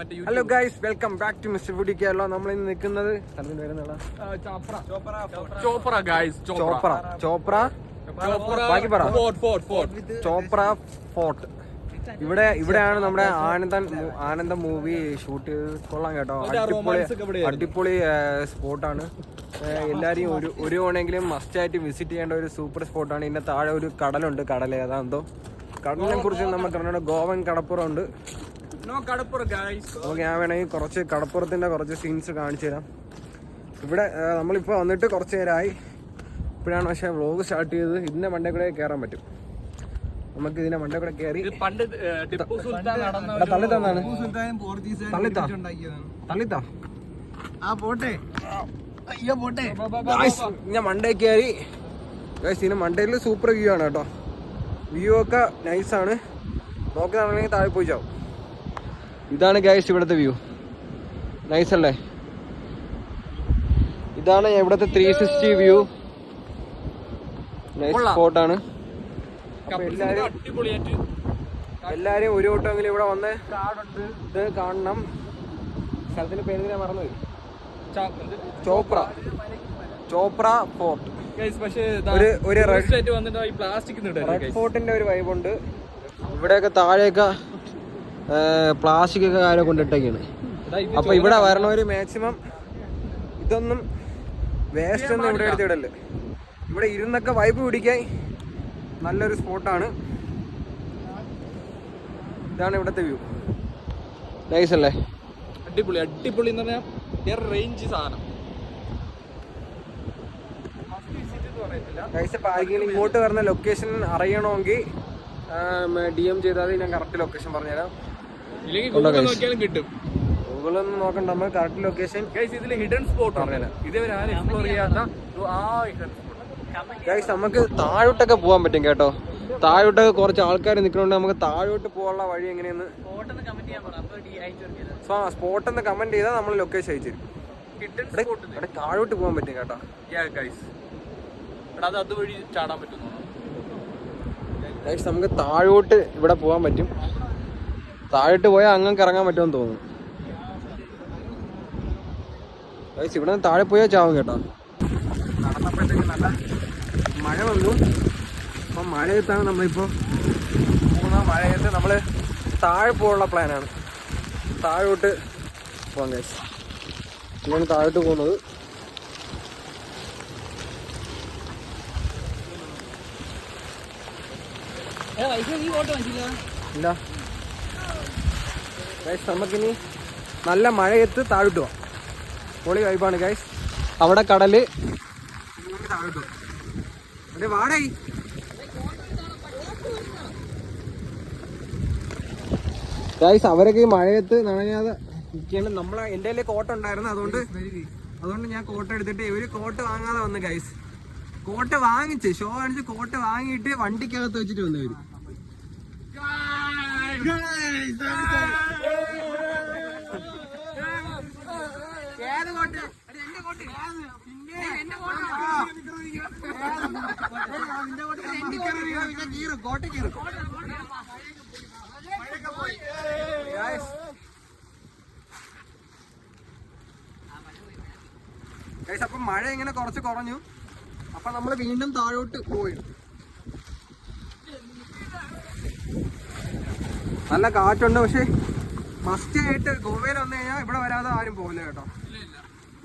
Hello guys, welcome back to mister foodie Kerala. നമ്മൾ ഇന്ന് നിൽക്കുന്നത് ചോപ്ര ഫോർട്ട്. ഇവിടെയാണ് നമ്മുടെ ആനന്ദം മൂവി ഷൂട്ട് ചെയ്ത്. കൊള്ളാം കേട്ടോ, അടിപൊളി സ്പോട്ടാണ്. എല്ലാരെയും ഒരു തവണയെങ്കിലും മസ്റ്റായിട്ട് വിസിറ്റ് ചെയ്യേണ്ട ഒരു സൂപ്പർ സ്പോട്ടാണ്. ഇതിന്റെ താഴെ ഒരു കടലുണ്ട്, കടൽ ഏതാന്തോ. കടലിനെ കുറിച്ച് നമുക്ക് ഗോവൻ കടപ്പുറം ഉണ്ട്. ഞാൻ വേണമെങ്കിൽ കുറച്ച് കടപ്പുറത്തിന്റെ കുറച്ച് സീൻസ് കാണിച്ചു തരാം. ഇവിടെ നമ്മളിപ്പോൾ വന്നിട്ട് കുറച്ച് നേരമായി. ഇപ്പോഴാണ് പക്ഷേ വ്ളോഗ് സ്റ്റാർട്ട് ചെയ്തത്. ഇതിന്റെ മണ്ടേ കൂടെ കയറാൻ പറ്റും. നമുക്ക് ഇതിന്റെ മണ്ടേ കൂടെ കയറി ഞാൻ മണ്ടേ കയറി. ഇതിന് മണ്ടയിൽ സൂപ്പർ വ്യൂ ആണ് കേട്ടോ. വ്യൂ ഒക്കെ നൈസാണ്. നോക്കുകയാണെങ്കിൽ താഴെ പോയി ചാവും. ഇതാണ് ഗൈസ് ഇവിടുത്തെ വ്യൂ. നൈസ് അല്ലേ? ഇതാണ് ഇവിടുത്തെ 360 വ്യൂ. നൈസ് സ്പോട്ടാണ്. എല്ലാരും ഒരു വട്ടമെങ്കിലും ഇവിടെ വന്ന് ഇത് കാണണം. സ്ഥലത്തിന്റെ പേര് ഞാൻ മറന്നുപോയി. ചോപ്ര ഫോർട്ട്. ഒരു റെഡ് ഫോർട്ടിന്റെ ഒരു വൈബുണ്ട്. ഇവിടെയൊക്കെ താഴെയൊക്കെ പ്ലാസ്റ്റിക് ഒക്കെ കാര്യം കൊണ്ടിട്ടൊക്കെയാണ്. അപ്പൊ ഇവിടെ വരണവര് മാക്സിമം ഇതൊന്നും വേസ്റ്റ് ഒന്നും ഇവിടെ എടുത്തിടല്. ഇവിടെ ഇരുന്നൊക്കെ വൈബ് പിടിക്കാൻ നല്ലൊരു സ്പോട്ടാണ്. ഇതാണ് ഇവിടുത്തെ വ്യൂ. നൈസ് അല്ലേ? അടിപൊളി എന്ന് പറഞ്ഞാൽ റേഞ്ച് സാധനം. ആരെങ്കിലും ഇങ്ങോട്ട് വരുന്ന ലൊക്കേഷൻ അറിയണമെങ്കിൽ DM ചെയ്താൽ ഞാൻ കറക്റ്റ് ലൊക്കേഷൻ പറഞ്ഞുതരാം. കിട്ടും. ഗൂഗിളൊന്നും നോക്കണ്ട, നമ്മൾ കറക്റ്റ് ലൊക്കേഷൻ. ഇതിൽ ഹിഡൻ സ്പോട്ട് ഇതേവരെ ആരും എക്സ്പ്ലോർ ചെയ്യാത്ത നമുക്ക് താഴോട്ടൊക്കെ പോകാൻ പറ്റും കേട്ടോ. താഴോട്ടൊക്കെ കുറച്ച് ആൾക്കാർ നിൽക്കണോണ്ട് നമുക്ക് താഴോട്ട് പോകാനുള്ള വഴി എങ്ങനെയെന്ന് സ്പോട്ടെന്ന് കമന്റ് ചെയ്താൽ നമ്മൾ ലൊക്കേഷൻ അയച്ചു തരും. ഇവിടെ താഴോട്ട് പോകാൻ പറ്റും കേട്ടോ. അതുവഴി ചാടാൻ പറ്റും. നമുക്ക് താഴോട്ട് ഇവിടെ പോകാൻ പറ്റും. താഴോട്ട് പോയാൽ അങ്ങ് ഇറങ്ങാൻ പറ്റുമെന്ന് തോന്നുന്നു. ഇവിടെ നിന്ന് താഴെ പോയാൽ ചാവും കേട്ടോ. നടന്നപ്പോഴത്തേക്ക് നല്ല മഴ വന്നു. അപ്പം മഴയത്താണ് നമ്മളിപ്പോൾ പോകുന്ന. മഴയത്ത് നമ്മൾ താഴെ പോകാനുള്ള പ്ലാനാണ്. താഴോട്ട് പോകാൻ കഴിച്ചു. ഇങ്ങനെ താഴോട്ട് പോകുന്നത്. ഇല്ല ഗൈസ്, നമുക്കിനി നല്ല മഴയത്ത് താഴോട്ട് പോവാം. പൊളി വൈബാണ് ഗൈസ്. അവിടെ കടല്. താഴോട്ട് അതെ വാടകை ഗൈസ്. അവരൊക്കെ ഈ മഴയത്ത് നനയാതെ നിൽക്കേണ്ട. എൻ്റെ കയ്യിൽ കോട്ട് ഉണ്ടായിരുന്നു. അതുകൊണ്ട് ഞാൻ കോട്ട് എടുത്തിട്ട് ഇവര് കോട്ട് വാങ്ങാതെ വന്ന് ഗൈസ്. കോട്ട് വാങ്ങിച്ച് ഷോ കാണിച്ച് കോട്ട് വാങ്ങിയിട്ട് വണ്ടിക്കകത്ത് വെച്ചിട്ട് വന്നു വരും. അപ്പൊ മഴ ഇങ്ങനെ കുറച്ച് കുറഞ്ഞു. അപ്പൊ നമ്മള് വീണ്ടും താഴോട്ട് പോയി. നല്ല കാറ്റുണ്ട്. പക്ഷെ മസ്റ്റ് ആയിട്ട് ഗോവയിൽ വന്നു കഴിഞ്ഞാൽ ഇവിടെ വരാതെ ആരും പോകില്ല കേട്ടോ.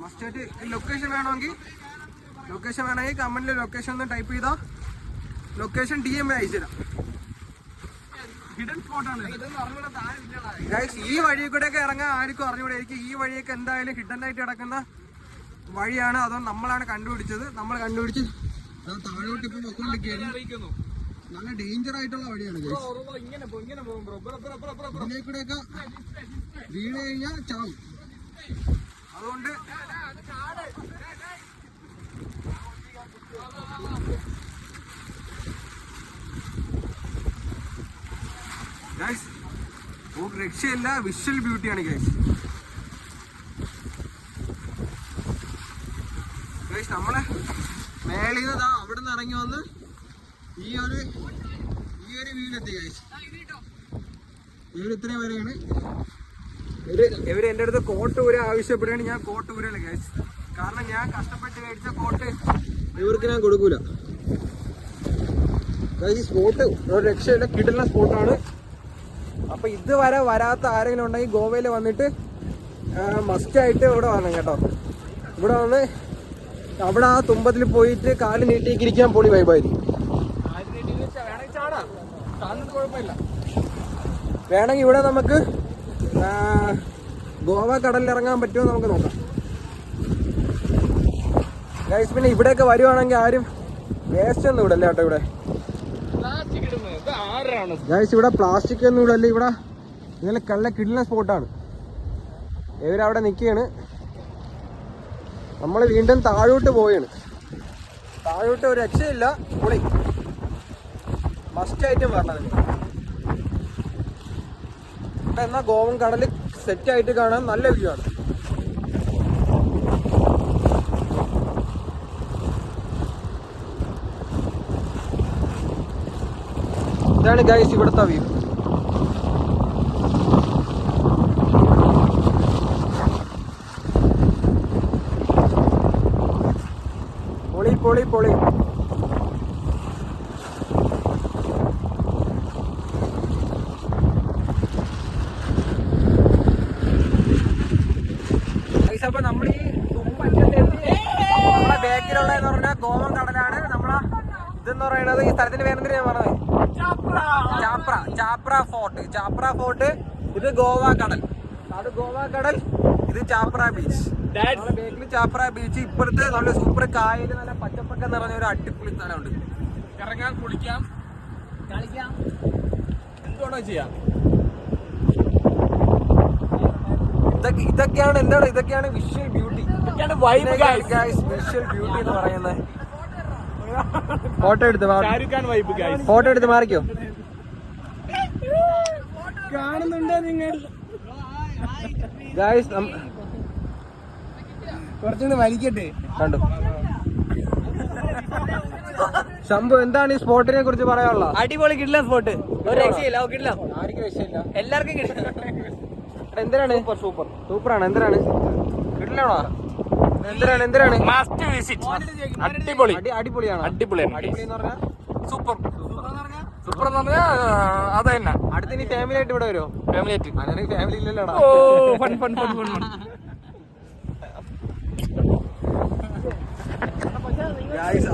മസ്റ്റ് ആയിട്ട് ലൊക്കേഷൻ വേണമെങ്കിൽ കമന്റിൽ ലൊക്കേഷൻ ഒന്ന് ടൈപ്പ് ചെയ്താൽ ലൊക്കേഷൻ DM അയച്ചു തരാം. ഈ വഴി കൂടെ ഒക്കെ ഇറങ്ങാൻ ആർക്കും അറിഞ്ഞൂടെ. എനിക്ക് ഈ വഴിയൊക്കെ എന്തായാലും ഹിഡൻ ആയിട്ട് കിടക്കുന്ന വഴിയാണ്. അതുകൊണ്ട് നമ്മളാണ് കണ്ടുപിടിച്ചത്. നമ്മൾ കണ്ടുപിടിച്ച് താഴോട്ട് ഇപ്പൊ പൊക്കോണ്ടിരിക്കുന്നു. നല്ല ഡേഞ്ചർ ആയിട്ടുള്ള വഴിയാണ്. ഇതിലേക്കൂടെയൊക്കെ വീണ് കഴിഞ്ഞാൽ ചാവും. അതുകൊണ്ട് ഒരു രക്ഷയില്ല. വിഷ്വൽ ബ്യൂട്ടിയാണ് ഗൈസ്. നമ്മളെ മേളിൽ നിന്ന് അവിടെ നിന്ന് ഇറങ്ങി വന്ന് ഈ ഒരു വീടെത്തി ഗൈസ്. ഇത്രയും വരെയാണ്. ഇവര് എൻ്റെ അടുത്ത് കോട്ട് ഊര ആവശ്യപ്പെടുകയാണ്. ഞാൻ കോട്ട് ഊരല്ല ഗൈസ്, കാരണം ഞാൻ കഷ്ടപ്പെട്ട് മേടിച്ച കോട്ട് ഇവർക്ക് ഞാൻ കൊടുക്കൂല ഗൈസ്. ഈ സ്പോട്ട് ഒരു രക്ഷയില്ല, കിട്ടുന്ന സ്പോട്ടാണ്. അപ്പൊ ഇതുവരെ വരാത്ത ആരെങ്കിലും ഉണ്ടെങ്കിൽ ഗോവയിൽ വന്നിട്ട് മസ്റ്റായിട്ട് ഇവിടെ വരണം കേട്ടോ. ഇവിടെ വന്ന് അവിടെ ആ തുമ്പത്തിൽ പോയിട്ട് കാല് നീട്ടിയിരിക്കാൻ പൊളി വൈബായിരിക്കും. വേണമെങ്കിൽ ഇവിടെ നമുക്ക് ഗോവ കടലിൽ ഇറങ്ങാൻ പറ്റുമോ നമുക്ക് നോക്കാം ഗൈസ്. പിന്നെ ഇവിടെയൊക്കെ വരുവാണെങ്കിൽ ആരും വേസ്റ്റ് ഒന്നും ഇവിടല്ല കേട്ടോ. ഇവിടെ ഗൈസ് ഇവിടെ പ്ലാസ്റ്റിക് ഒന്നും ഇവിടല്ല. ഇവിടെ ഇങ്ങനെ കള്ള കിടുന്ന സ്പോട്ടാണ്. ഇവരവിടെ നിൽക്കുകയാണ്. നമ്മൾ വീണ്ടും താഴോട്ട് പോവുകയാണ്. താഴോട്ട് ഒരു രക്ഷയില്ല, പൊളി മസ്റ്റായിട്ടും വരണത്. എന്നാൽ ഗോവൻ കടൽ സെറ്റായിട്ട് കാണാൻ നല്ല വ്യൂ ആണ്. ഇതാണ് ഗൈസ് ഇവിടുത്തെ വ്യൂ. പൊളി പൊളി പൊളി. അപ്പൊ നമ്മൾ ഈ നമ്മളെ ബാക്കിലുള്ളതെന്ന് പറഞ്ഞാൽ ഗോവൻ കടലാണ്. നമ്മളെ ഇതെന്ന് പറയുന്നത് ഈ സ്ഥലത്തിന്റെ പേരെന്തിനാ ഞാൻ പറഞ്ഞത്? ചാപ്ര ഫോർട്ട്. ചാപ്ര ഫോർട്ട്. ഇത് ഗോവ കടൽ. അത് ഗോവ കടൽ, ഇത് ചാപ്ര ബീച്ച്. ബേക്കിൽ ചാപ്ര ബീച്ച്. ഇപ്പോഴത്തെ നല്ല സൂപ്പർ കായല്, നല്ല പച്ചപ്പൊക്കെ നിറഞ്ഞ ഒരു അടിപൊളി സ്ഥലമുണ്ട്. ഇറങ്ങാൻ, കുളിക്കാം, കളിക്കാം, എന്തുകൊണ്ടോ ചെയ്യാം. ഇതൊക്കെയാണ് എന്താണ്, ഇതൊക്കെയാണ് വിഷ്വൽ ബ്യൂട്ടി. വിഷ്വൽ ബ്യൂട്ടി എന്ന് പറയുന്നത്. ഫോട്ടോ എടുത്ത് ഫോട്ടോ എടുത്ത് മാറിക്കോ. കാണുന്നുണ്ടോ നിങ്ങൾ? ഗായ്സ് കുറച്ചുകൂടി വലിക്കട്ടെ. കണ്ടു. ശംഭു, എന്താണ് ഈ സ്പോട്ടിനെ കുറിച്ച് പറയാനുള്ള? അടിപൊളി കിട്ടില്ല സ്പോട്ട്. ഒരു രക്ഷയില്ല, കിട്ടില്ല. ആർക്കും രക്ഷയില്ല, എല്ലാവർക്കും കിട്ടില്ല. എന്തിനാണ് സൂപ്പറാണ്? എന്തിനാണ് കിട്ടില്ലാണോ? എന്തിനാണ് മസ്റ്റ് വിസിറ്റ്. അടിപൊളി, അടിപൊളിയാണ്. അടിപൊളി എന്ന് പറഞ്ഞാൽ സൂപ്പർ. സൂപ്പർ എന്ന് പറഞ്ഞാൽ അത് തന്നെ. അടുത്ത നീ ഫാമിലി ആയിട്ട് ഇവിടെ വരുമോ? ഫാമിലി ആയിട്ട്. അങ്ങനെ ഫാമിലി ഇല്ലല്ലോടാ. ഗൈസ്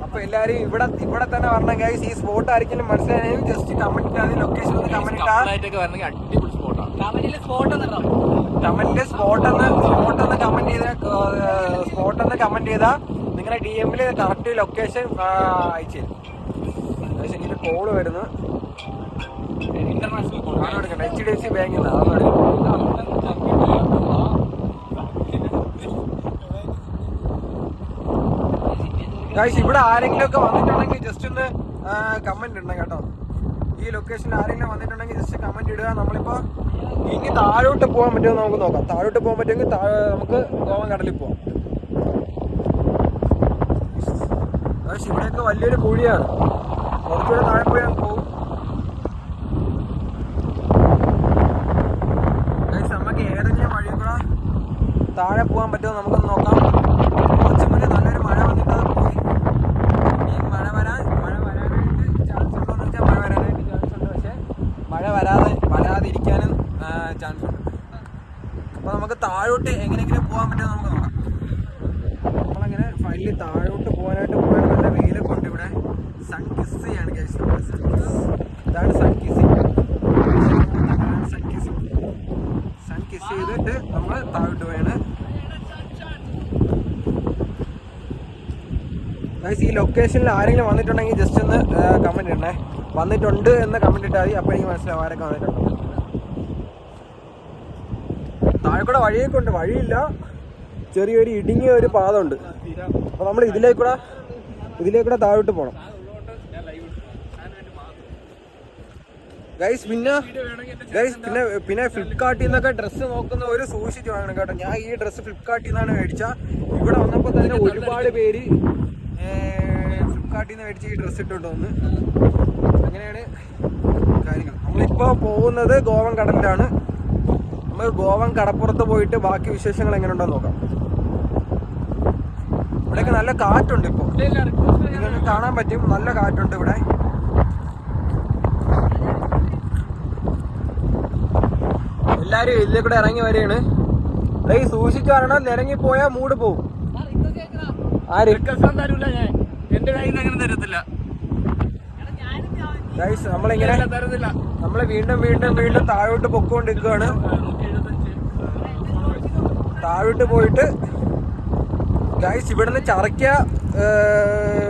അപ്പൊ എല്ലാരും ഇവിടെ തന്നെ വരണം ഗൈസ്. ഈ സ്പോട്ട് ആയിരിക്കും മനസ്സിലായെങ്കിൽ ജസ്റ്റ് കമന്റ് ഇട്ടാൽ ലൊക്കേഷൻ ഒന്ന് കമന്റ് ഇട്ടാൽ അടിപൊളി സ്പോട്ടാണ്. കമന്റിൽ സ്പോട്ട് കമന്റ് ചെയ്താ നിങ്ങളുടെ DM-ല് കറക്റ്റ് ലൊക്കേഷൻ അയച്ചു തരും. പക്ഷെ കോള് വരുന്നു, ഇന്റർനാഷണൽ കോൾ. HDFC ബാങ്കിൽ ഗൈസ്. ഇവിടെ ആരെങ്കിലും ഒക്കെ വന്നിട്ടുണ്ടെങ്കിൽ ജസ്റ്റ് ഒന്ന് കമന്റ് ഇടണം കേട്ടോ. ഈ ലൊക്കേഷനിൽ ആരെങ്കിലും വന്നിട്ടുണ്ടെങ്കിൽ ജസ്റ്റ് കമന്റ് ഇടുക. നമ്മളിപ്പോ ഇനി താഴോട്ട് പോകാൻ പറ്റുമോ നമുക്ക് നോക്കാം. താഴോട്ട് പോകാൻ പറ്റുമെങ്കിൽ നമുക്ക് ഗോവൻ കടലിൽ പോവാം. പക്ഷെ ഇവിടെയൊക്കെ വലിയൊരു കുഴിയാണ്. കുറച്ചുകൂടെ താഴെ പോയി ഞാൻ പോകും. നമുക്ക് ഏതെങ്കിലും വഴി കൂടെ താഴെ പോകാൻ പറ്റുമോ നമുക്കൊന്ന് നോക്കാം. കുറച്ച് മുന്നേ നല്ലൊരു മഴ വന്നിട്ട് അത് പോയി. ഈ മഴ വരാനായിട്ട് ചാൻസ് ഉണ്ടോ എന്ന് വെച്ചാൽ മഴ വരാനായിട്ട് ചാൻസ് ഉണ്ട്. പക്ഷെ മഴ വരാതിരിക്കാനും ചാൻസ് ഉണ്ട്. അപ്പോൾ നമുക്ക് താഴോട്ട് എങ്ങനെയെങ്കിലും പോകാൻ പറ്റുമോ നമുക്ക് നോക്കാം. നമ്മളങ്ങനെ ഫൈനലി താഴോട്ട് പോകാനായിട്ട് പോയാൽ നല്ല വെയിലൊക്കെ ഉണ്ട്. ഇവിടെ സൺ കിസ് ചെയ്യാണ് ഗൈസ്. ഇതാണ് സൺ കിസ്. സൺ കിസ് ചെയ്തിട്ട് നമ്മൾ താഴോട്ട് പോയാണ് ഗൈസ്. ഈ ലൊക്കേഷനിൽ ആരെങ്കിലും വന്നിട്ടുണ്ടെങ്കിൽ ജസ്റ്റ് ഒന്ന് കമന്റ് ഇടണേ. വന്നിട്ടുണ്ട് എന്ന് കമന്റ് ഇട്ടാൽ മതി. അപ്പോൾ എനിക്ക് മനസ്സിലാവും ആരൊക്കെ വന്നിട്ടുണ്ട്. താഴെ കൂടെ വഴിയൊക്കെ ഉണ്ട്. വഴിയില്ല, ചെറിയൊരു ഇടുങ്ങിയ ഒരു പാതമുണ്ട്. അപ്പോൾ നമ്മൾ ഇതിലേക്കൂടെ താഴോട്ട് പോകണം ഗൈസ്. പിന്നെ ഫ്ലിപ്കാർട്ടിൽ നിന്നൊക്കെ ഡ്രസ്സ് നോക്കുന്ന ഒരു സൂക്ഷിച്ച് വാങ്ങണം കേട്ടോ. ഞാൻ ഈ ഡ്രസ്സ് ഫ്ലിപ്കാർട്ടിൽ നിന്നാണ് മേടിച്ച. ഇവിടെ വന്നപ്പോൾ തന്നെ ഒരുപാട് പേര് ഫ്ലിപ്കാർട്ടിൽ നിന്ന് മേടിച്ച് ഈ ഡ്രസ്സ് ഇട്ടോണ്ട് വന്ന്. അങ്ങനെയാണ് കാര്യങ്ങൾ. നമ്മളിപ്പോൾ പോകുന്നത് ഗോവൻ കടലിലാണ്. നമുക്ക് ഗോവൻ കടപ്പുറത്ത് പോയിട്ട് ബാക്കി വിശേഷങ്ങൾ എങ്ങനെ ഉണ്ടോ നോക്കാം. ഇവിടെയൊക്കെ നല്ല കാറ്റുണ്ട് ഇപ്പോൾ, നിങ്ങൾക്ക് കാണാൻ പറ്റും, നല്ല കാറ്റുണ്ട് ഇവിടെ. എല്ലാരും ഇതിലെ കൂടെ ഇറങ്ങി വരികയാണ്. ഈ സൂക്ഷിച്ചു വരണം, നിരങ്ങിപ്പോയാൽ മൂട് പോവും. ആര് എന്റെ കയ്യിൽ അങ്ങനെ തരത്തില്ല ഗൈസ്, നമ്മളിങ്ങനെ നമ്മള് വീണ്ടും വീണ്ടും വീണ്ടും താഴോട്ട് പൊക്കോണ്ടിരിക്കുകയാണ്. താഴോട്ട് പോയിട്ട് ഗൈസ് ഇവിടുന്ന് ചറയ്ക്ക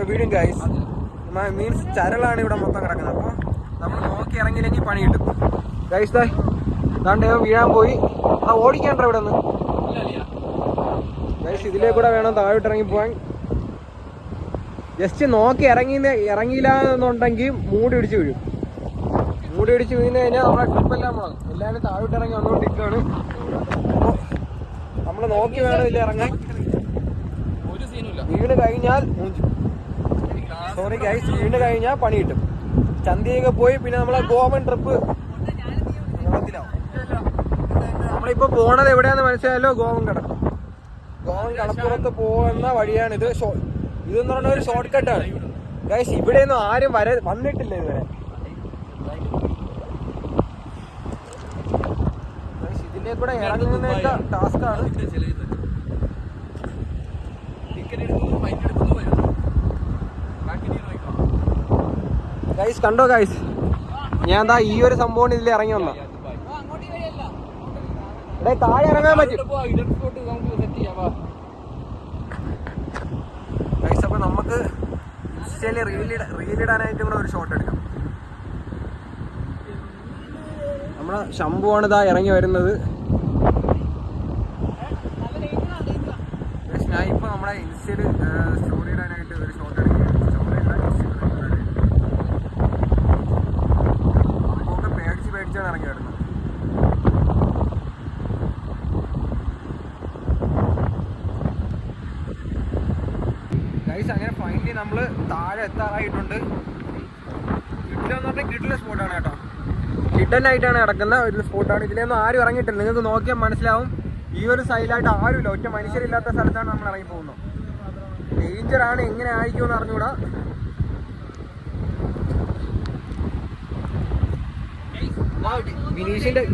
വീടും ഗൈസ്, മീൻസ് ചരലാണ് ഇവിടെ മൊത്തം കിടക്കുന്നത്. അപ്പോൾ നമ്മൾ നോക്കി ഇറങ്ങിയില്ലെങ്കിൽ പണി കിട്ടും ഗൈസ്. ദാണ്ട് വീഴാൻ പോയി. ഓടിക്കാണ്ട ഇവിടെ നിന്ന് ഗൈസ്. ഇതിലേ കൂടെ വേണം താഴോട്ട് ഇറങ്ങി പോവാൻ. ജസ്റ്റ് നോക്കി ഇറങ്ങിയില്ല എന്നുണ്ടെങ്കിൽ മൂടി പിടിച്ച് വീഴും. മൂടി പിടിച്ച് വീണ് കഴിഞ്ഞാൽ നമ്മളെ ട്രിപ്പെല്ലാം പോകാം. എല്ലാവരും താഴോട്ട് ഇറങ്ങി വന്നുകൊണ്ടിരിക്കുകയാണ്. അപ്പോൾ നമ്മൾ നോക്കി വേണം ഇതിൽ ഇറങ്ങാൻ. വീണ് കഴിഞ്ഞാൽ വീണ് കഴിഞ്ഞാൽ പണി കിട്ടും. ചന്തിയൊക്കെ പോയി പിന്നെ നമ്മളെ ഗോവൻ ട്രിപ്പ് വെള്ളത്തിലാവും. നമ്മളിപ്പോൾ പോണത് എവിടെയാണെന്ന് മനസ്സിലായല്ലോ, ഗോവൻ കടപ്പ്. ഗോവൻ കടപ്പുറത്ത് പോകുന്ന വഴിയാണിത്. ഇതെന്ന് പറഞ്ഞ ഒരു ഷോർട്ട് കട്ടാണ് ഗൈസ്. ഇവിടെയൊന്നും ആരും വന്നിട്ടില്ല ഇതുവരെ. ഇതിലെ കൂടെ ഇറങ്ങുന്നതൊക്കെ ടാസ്കാണ് ഗൈസ്. കണ്ടോ ഗൈസ്, ഞാൻ ദാ ഈ ഒരു സംഭവം ഇതിൽ ഇറങ്ങി വന്ന. ഇവിടെ താഴെ ഇറങ്ങാൻ പറ്റും ഗൈസ്. അപ്പൊ നമുക്ക് ഇൻസ്റ്റയില് റീലിടാനായിട്ട് കൂടെ ഒരു ഷോട്ട് എടുക്കാം. നമ്മളെ ശംഭുവാണ് ഇതാ ഇറങ്ങി വരുന്നത്. ഞാൻ ഇപ്പൊ നമ്മളെ ഇൻസ്റ്റയില് സ്റ്റോറി ഇടാനായിട്ട് ഒരു ഷോട്ട് എടുക്കാം. പേടിച്ചാണ് ഇറങ്ങി വരുന്നത്. ഗൈസ്, അങ്ങനെ ഫൈനലി നമ്മള് താഴെ എത്താറായിട്ടുണ്ട്. കിട്ടില്ലെന്ന് പറഞ്ഞാൽ കിട്ടില്ല സ്പോട്ടാണ് കേട്ടോ. ഹിഡൻ ആയിട്ടാണ് കിടക്കുന്ന ഒരു സ്പോട്ടാണ്. ഇതിലൊന്നും ആരും ഇറങ്ങിയിട്ടില്ല. നിങ്ങൾക്ക് നോക്കിയാൽ മനസ്സിലാവും. ഈ ഒരു സൈഡിലായിട്ട് ആരുമില്ല, ഒറ്റ മനുഷ്യരില്ലാത്ത സ്ഥലത്താണ് നമ്മൾ ഇറങ്ങി പോകുന്നത്. ഡേഞ്ചറാണ്, എങ്ങനെ ആയിരിക്കുമെന്ന് അറിഞ്ഞൂടാ.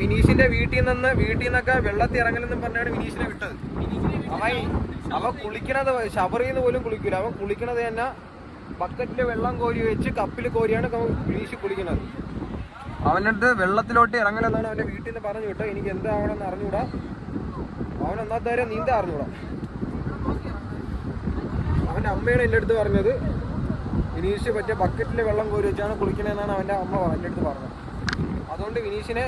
വിനീഷിന്റെ വീട്ടിൽ നിന്നൊക്കെ വെള്ളത്തിൽ ഇറങ്ങലെന്നും പറഞ്ഞാണ് വിനീഷിനെ വിട്ടത്. അവൻ കുളിക്കണത് ഷവറിന്ന് പോലും കുളിക്കൂല. അവൻ കുളിക്കണത് തന്നെ ബക്കറ്റില് വെള്ളം കോരി വെച്ച് കപ്പിൽ കോരിയാണ് വിനീഷ് കുളിക്കുന്നത്. അവൻ്റെ അടുത്ത് വെള്ളത്തിലോട്ട് ഇറങ്ങലെന്നാണ് അവന്റെ വീട്ടിൽ നിന്ന് പറഞ്ഞു വിട്ടത്. എനിക്ക് എന്താവണമെന്ന് അറിഞ്ഞൂടാ. അവൻ ഒന്നാമത്തെ വരെ നീന്താ അറിഞ്ഞൂടാ. അവന്റെ അമ്മയാണ് എൻ്റെ അടുത്ത് പറഞ്ഞത് വിനീഷ് പറ്റിയ ബക്കറ്റില് വെള്ളം കോരി വെച്ചാണ് കുളിക്കണമെന്നാണ് അവന്റെ അമ്മ എൻ്റെ അടുത്ത് പറഞ്ഞത്. അതുകൊണ്ട് വിനീഷിനെ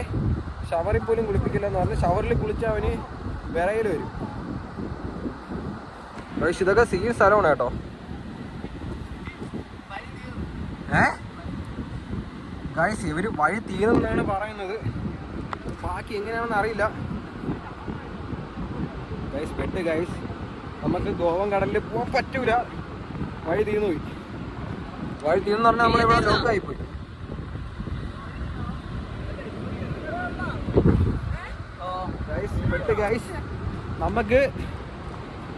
ഷവറിൽ പോലും കുളിപ്പിക്കില്ലെന്ന് പറഞ്ഞ് ഷവറിൽ കുളിച്ച അവന് വിറയിൽ വരും. ഇതൊക്കെ സീൻ സ്ഥലമാണ് കേട്ടോ. ഗൈസ്, ഇവര് വഴി തീർന്നെന്നാണ് പറയുന്നത്. ബാക്കി എങ്ങനെയാണെന്ന് അറിയില്ല ഗൈസ്. പെട്ട് ഗൈസ്, നമുക്ക് ഗോവൻ കടലിൽ പോകാൻ പറ്റൂല. വഴി തീർന്നു പോയി. വഴി തീർന്നു പറഞ്ഞാൽ നമ്മളിവിടെ ലോക്കായിപ്പോയി. പെട്ട് ഗൈസ്, നമുക്ക്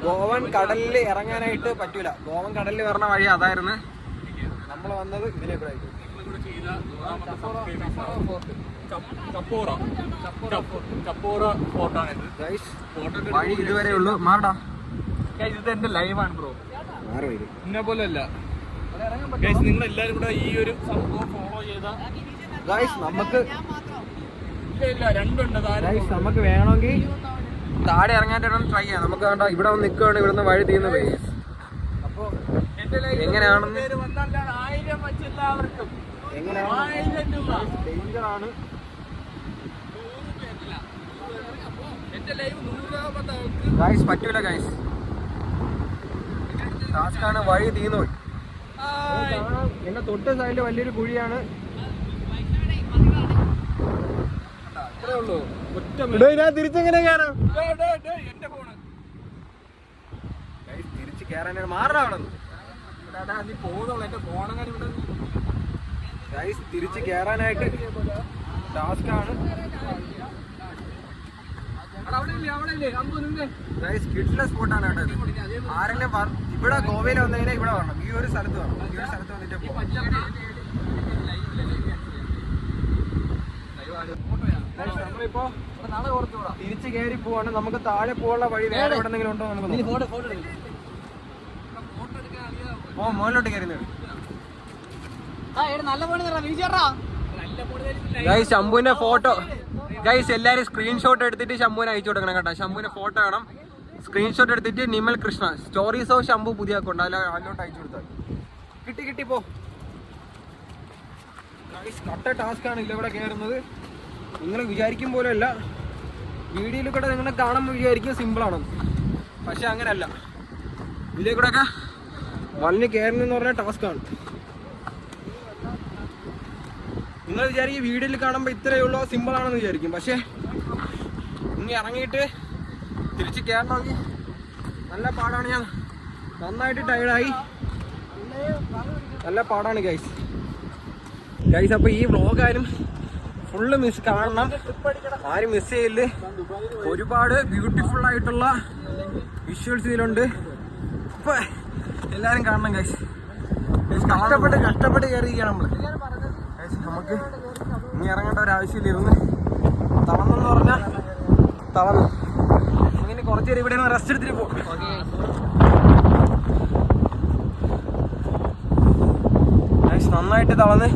ഗോവൻ കടലിൽ ഇറങ്ങാനായിട്ട് പറ്റൂല. ഗോവൻ കടലിൽ വരണ വഴി അതായിരുന്നു. നമ്മൾ വന്നത് ഇതിലേക്ക് ആയിട്ട്. വഴി ഇതുവരെ ഉള്ളൂ. മാറടാ, ഇത് എന്റെ ലൈവാണ് ബ്രോ. ഇന്നെ പോലെ അല്ല. നിങ്ങൾ എല്ലാരും കൂടെ ഈ ഒരു സംഭവം ഫോളോ ചെയ്ത ഗൈസ്, നമുക്ക് രണ്ടുണ്ട്. നമുക്ക് വേണമെങ്കിൽ താഴെ ഇറങ്ങാനായിട്ട് ട്രൈ ചെയ്യാം. നമുക്ക് വേണ്ട ഇവിടെ വന്ന് നിൽക്കുകയാണ്. ഇവിടുന്ന് വഴി തീർന്നു പോയി. അപ്പോൾ എങ്ങനെയാണെന്ന് ഡേഞ്ചറാണ്. ഗൈസ് പറ്റൂല ഗൈസ്, ടാസ്കാണ്. വഴി തീർന്നു പോയി. എന്നെ തൊട്ട് സൈഡിൽ വലിയൊരു കുഴിയാണ്. തിരിച്ചെങ്ങനെ കയറാം? തിരിച്ച് കയറാനാണ്. മാറണം. തിരിച്ച് കയറാനായിട്ട് ടാസ്കാണ്. കിഡ്സിലെ സ്പോട്ടാണ് കേട്ടോ ഇത്. ആരെങ്കിലും ഇവിടെ ഗോവയിൽ വന്നു കഴിഞ്ഞാൽ ഇവിടെ വരണം. ഈ ഒരു സ്ഥലത്ത് വരണം. ഈ ഒരു സ്ഥലത്ത് വന്നിട്ട് നമ്മളിപ്പോ തിരിച്ച് കയറി പോവാണ്. നമുക്ക് താഴെ പോകാനുള്ള വഴി വേറെ എവിടെന്നെങ്കിലും ഉണ്ടോ നമുക്ക് മോളിലോട്ട് കയറുന്നത്. ഗൈസ് ശംഭുവിന്റെ ഫോട്ടോ ഗൈസ് എല്ലാരും സ്ക്രീൻഷോട്ട് എടുത്തിട്ട് ശംഭുവിനെ അയച്ചു കൊടുക്കണം കേട്ടോ. ശംഭുവിന്റെ ഫോട്ടോ വേണം. സ്ക്രീൻഷോട്ട് എടുത്തിട്ട് നിമൽ കൃഷ്ണ സ്റ്റോറീസ് ഓഫ് ശംഭു പുതിയ അക്കൗണ്ട് അതിലോട്ട് അയച്ചു കൊടുത്താൽ കിട്ടി പോ. ഗൈസ് കട്ട ടാസ്ക് ആണ് ഇവിടെ കയറുന്നത്. നിങ്ങൾ വിചാരിക്കും പോലെയല്ല. വീഡിയോയിൽ കൂടെ നിങ്ങൾ കാണുമ്പോൾ വിചാരിക്കും സിമ്പിളാണെന്ന്, പക്ഷെ അങ്ങനെയല്ല. ഇതിലേ കൂടെ ഒക്കെ വന്ന് കയറുന്നതെന്ന് പറഞ്ഞാൽ ടാസ്ക്കാണ്. നിങ്ങൾ വിചാരിക്കും വീഡിയോയിൽ കാണുമ്പോൾ ഇത്രയേ ഉള്ളൂ സിമ്പിളാണെന്ന് വിചാരിക്കും, പക്ഷേ ഇനി ഇറങ്ങിയിട്ട് തിരിച്ച് കയറണമെങ്കിൽ നല്ല പാടാണ്. ഞാൻ നന്നായിട്ട് ടയർഡായി. നല്ല പാടാണ് ഗൈസ്. അപ്പോൾ ഈ വ്ളോഗായാലും ഫുള്ള് കാണണം. ആരും മിസ് ചെയ്യില്ല. ഒരുപാട് ബ്യൂട്ടിഫുൾ ആയിട്ടുള്ള വിഷ്വൽസ് ഇതിലുണ്ട്. അപ്പോൾ എല്ലാവരും കാണണം ഗൈസ്. കഷ്ടപ്പെട്ട് കയറിയിരിക്കുകയാണ് നമ്മൾ. നമുക്ക് ഇനി ഇറങ്ങേണ്ട ഒരാവശ്യമില്ലായിരുന്നു. തളന്നെന്ന് പറഞ്ഞാൽ തളന്നു. ഇങ്ങനെ കുറച്ച് നേരം ഇവിടെ റെസ്റ്റ് എടുത്തിട്ട് പോകും. നന്നായിട്ട് തളന്ന്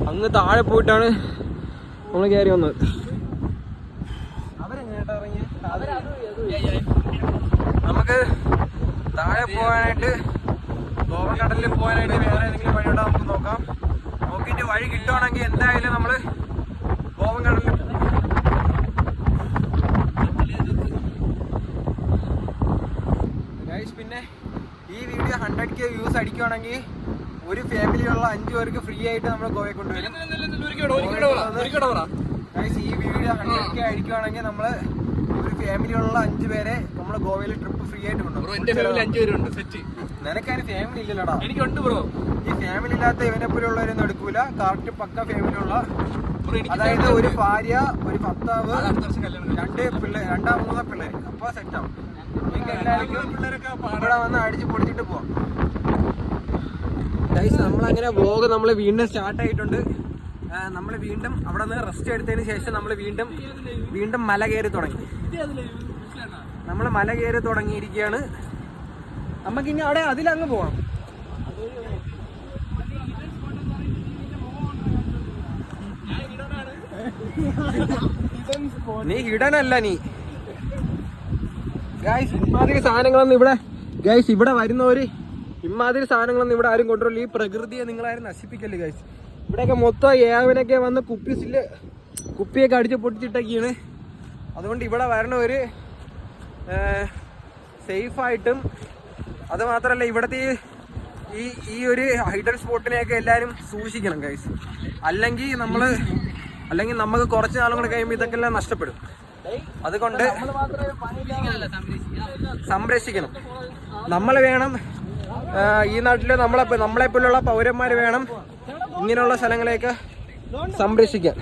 അങ്ങ് താഴെ പോയിട്ടാണ് നമ്മൾ കയറി വന്നത്. നമുക്ക് താഴെ പോകാനായിട്ട് ഗോവ കടലിൽ പോകാനായിട്ട് വേറെ ഏതെങ്കിലും വഴിയോടെ നമുക്ക് നോക്കാം. നോക്കിയിട്ട് വഴി കിട്ടുവാണെങ്കിൽ എന്തായാലും നമ്മള് ഗോവ കടലിൽ പോകും. പിന്നെ ഈ വീഡിയോ 100K വ്യൂസ് അടിക്കുവാണെങ്കിൽ ഒരു ഫാമിലിയുള്ള 5 പേർക്ക് ഫ്രീ ആയിട്ട് നമ്മൾ ഗോവയിൽ കൊണ്ടുവരും. ഈ വീഡിയോ 100K അടിക്കുവാണെങ്കിൽ നമ്മള് ഒരു ഫാമിലിയുള്ള 5 പേരെ നമ്മൾ ഗോവയിൽ ട്രിപ്പ് ഫ്രീ ആയിട്ട് കൊണ്ടുപോകും. നിനക്കതിന് ഫാമിലി ഇല്ലല്ലോടാ. എനിക്കുണ്ട് ബ്രോ. ഈ ഫാമിലി ഇല്ലാത്ത ഇവനെ പോലുള്ളവരൊന്നും എടുക്കൂല. കറക്റ്റ് പക്ക ഫാമിലി ഉള്ള, അതായത് ഒരു ഭാര്യ, ഒരു ഭർത്താവ്, 2 പിള്ളേർ, 2-3 പിള്ളേർ. അപ്പൊ സെറ്റ് ആവും. എല്ലാവർക്കും ഇവിടെ വന്ന് അടിച്ച് പൊടിച്ചിട്ട് പോവാം. നമ്മളങ്ങനെ വ്ളോഗ് നമ്മൾ വീണ്ടും സ്റ്റാർട്ട് ആയിട്ടുണ്ട്. നമ്മൾ വീണ്ടും അവിടെ നിന്ന് റെസ്റ്റ് എടുത്തതിന് ശേഷം നമ്മൾ വീണ്ടും മല കയറി തുടങ്ങി. നമ്മൾ മല കയറി തുടങ്ങിയിരിക്കുകയാണ്. നമുക്കിനി അവിടെ അതിലങ്ങ് പോവാം. നീ ഹിഡനല്ല നീ. ഗൈസ് ഇമാതിരി സാധനങ്ങളൊന്നും ഇവിടെ വരുന്നവര് ഇമാതിരി സാധനങ്ങളൊന്നും ഇവിടെ ആരും കൊണ്ടുവരില്ല. ഈ പ്രകൃതിയെ നിങ്ങളാരും നശിപ്പിക്കല്ലേ ഗൈസ്. ഇവിടെയൊക്കെ മൊത്തം ഏവനൊക്കെ വന്ന് കുപ്പിയൊക്കെ അടിച്ച് പൊട്ടിച്ചിട്ടൊക്കെയാണ്. അതുകൊണ്ട് ഇവിടെ വരണവര് സേഫായിട്ടും, അത് മാത്രമല്ല ഇവിടുത്തെ ഈ ഒരു ഹൈഡൽ സ്പോട്ടിനെയൊക്കെ എല്ലാവരും സൂക്ഷിക്കണം ഗൈസ്. അല്ലെങ്കിൽ നമുക്ക് കുറച്ച് നാളും കൂടെ കഴിയുമ്പോൾ ഇതൊക്കെ എല്ലാം നഷ്ടപ്പെടും. അതുകൊണ്ട് സംരക്ഷിക്കണം. നമ്മൾ വേണം, ഈ നാട്ടില് നമ്മളെപ്പോലുള്ള പൗരന്മാർ വേണം ഇങ്ങനെയുള്ള സ്ഥലങ്ങളെയൊക്കെ സംരക്ഷിക്കാൻ.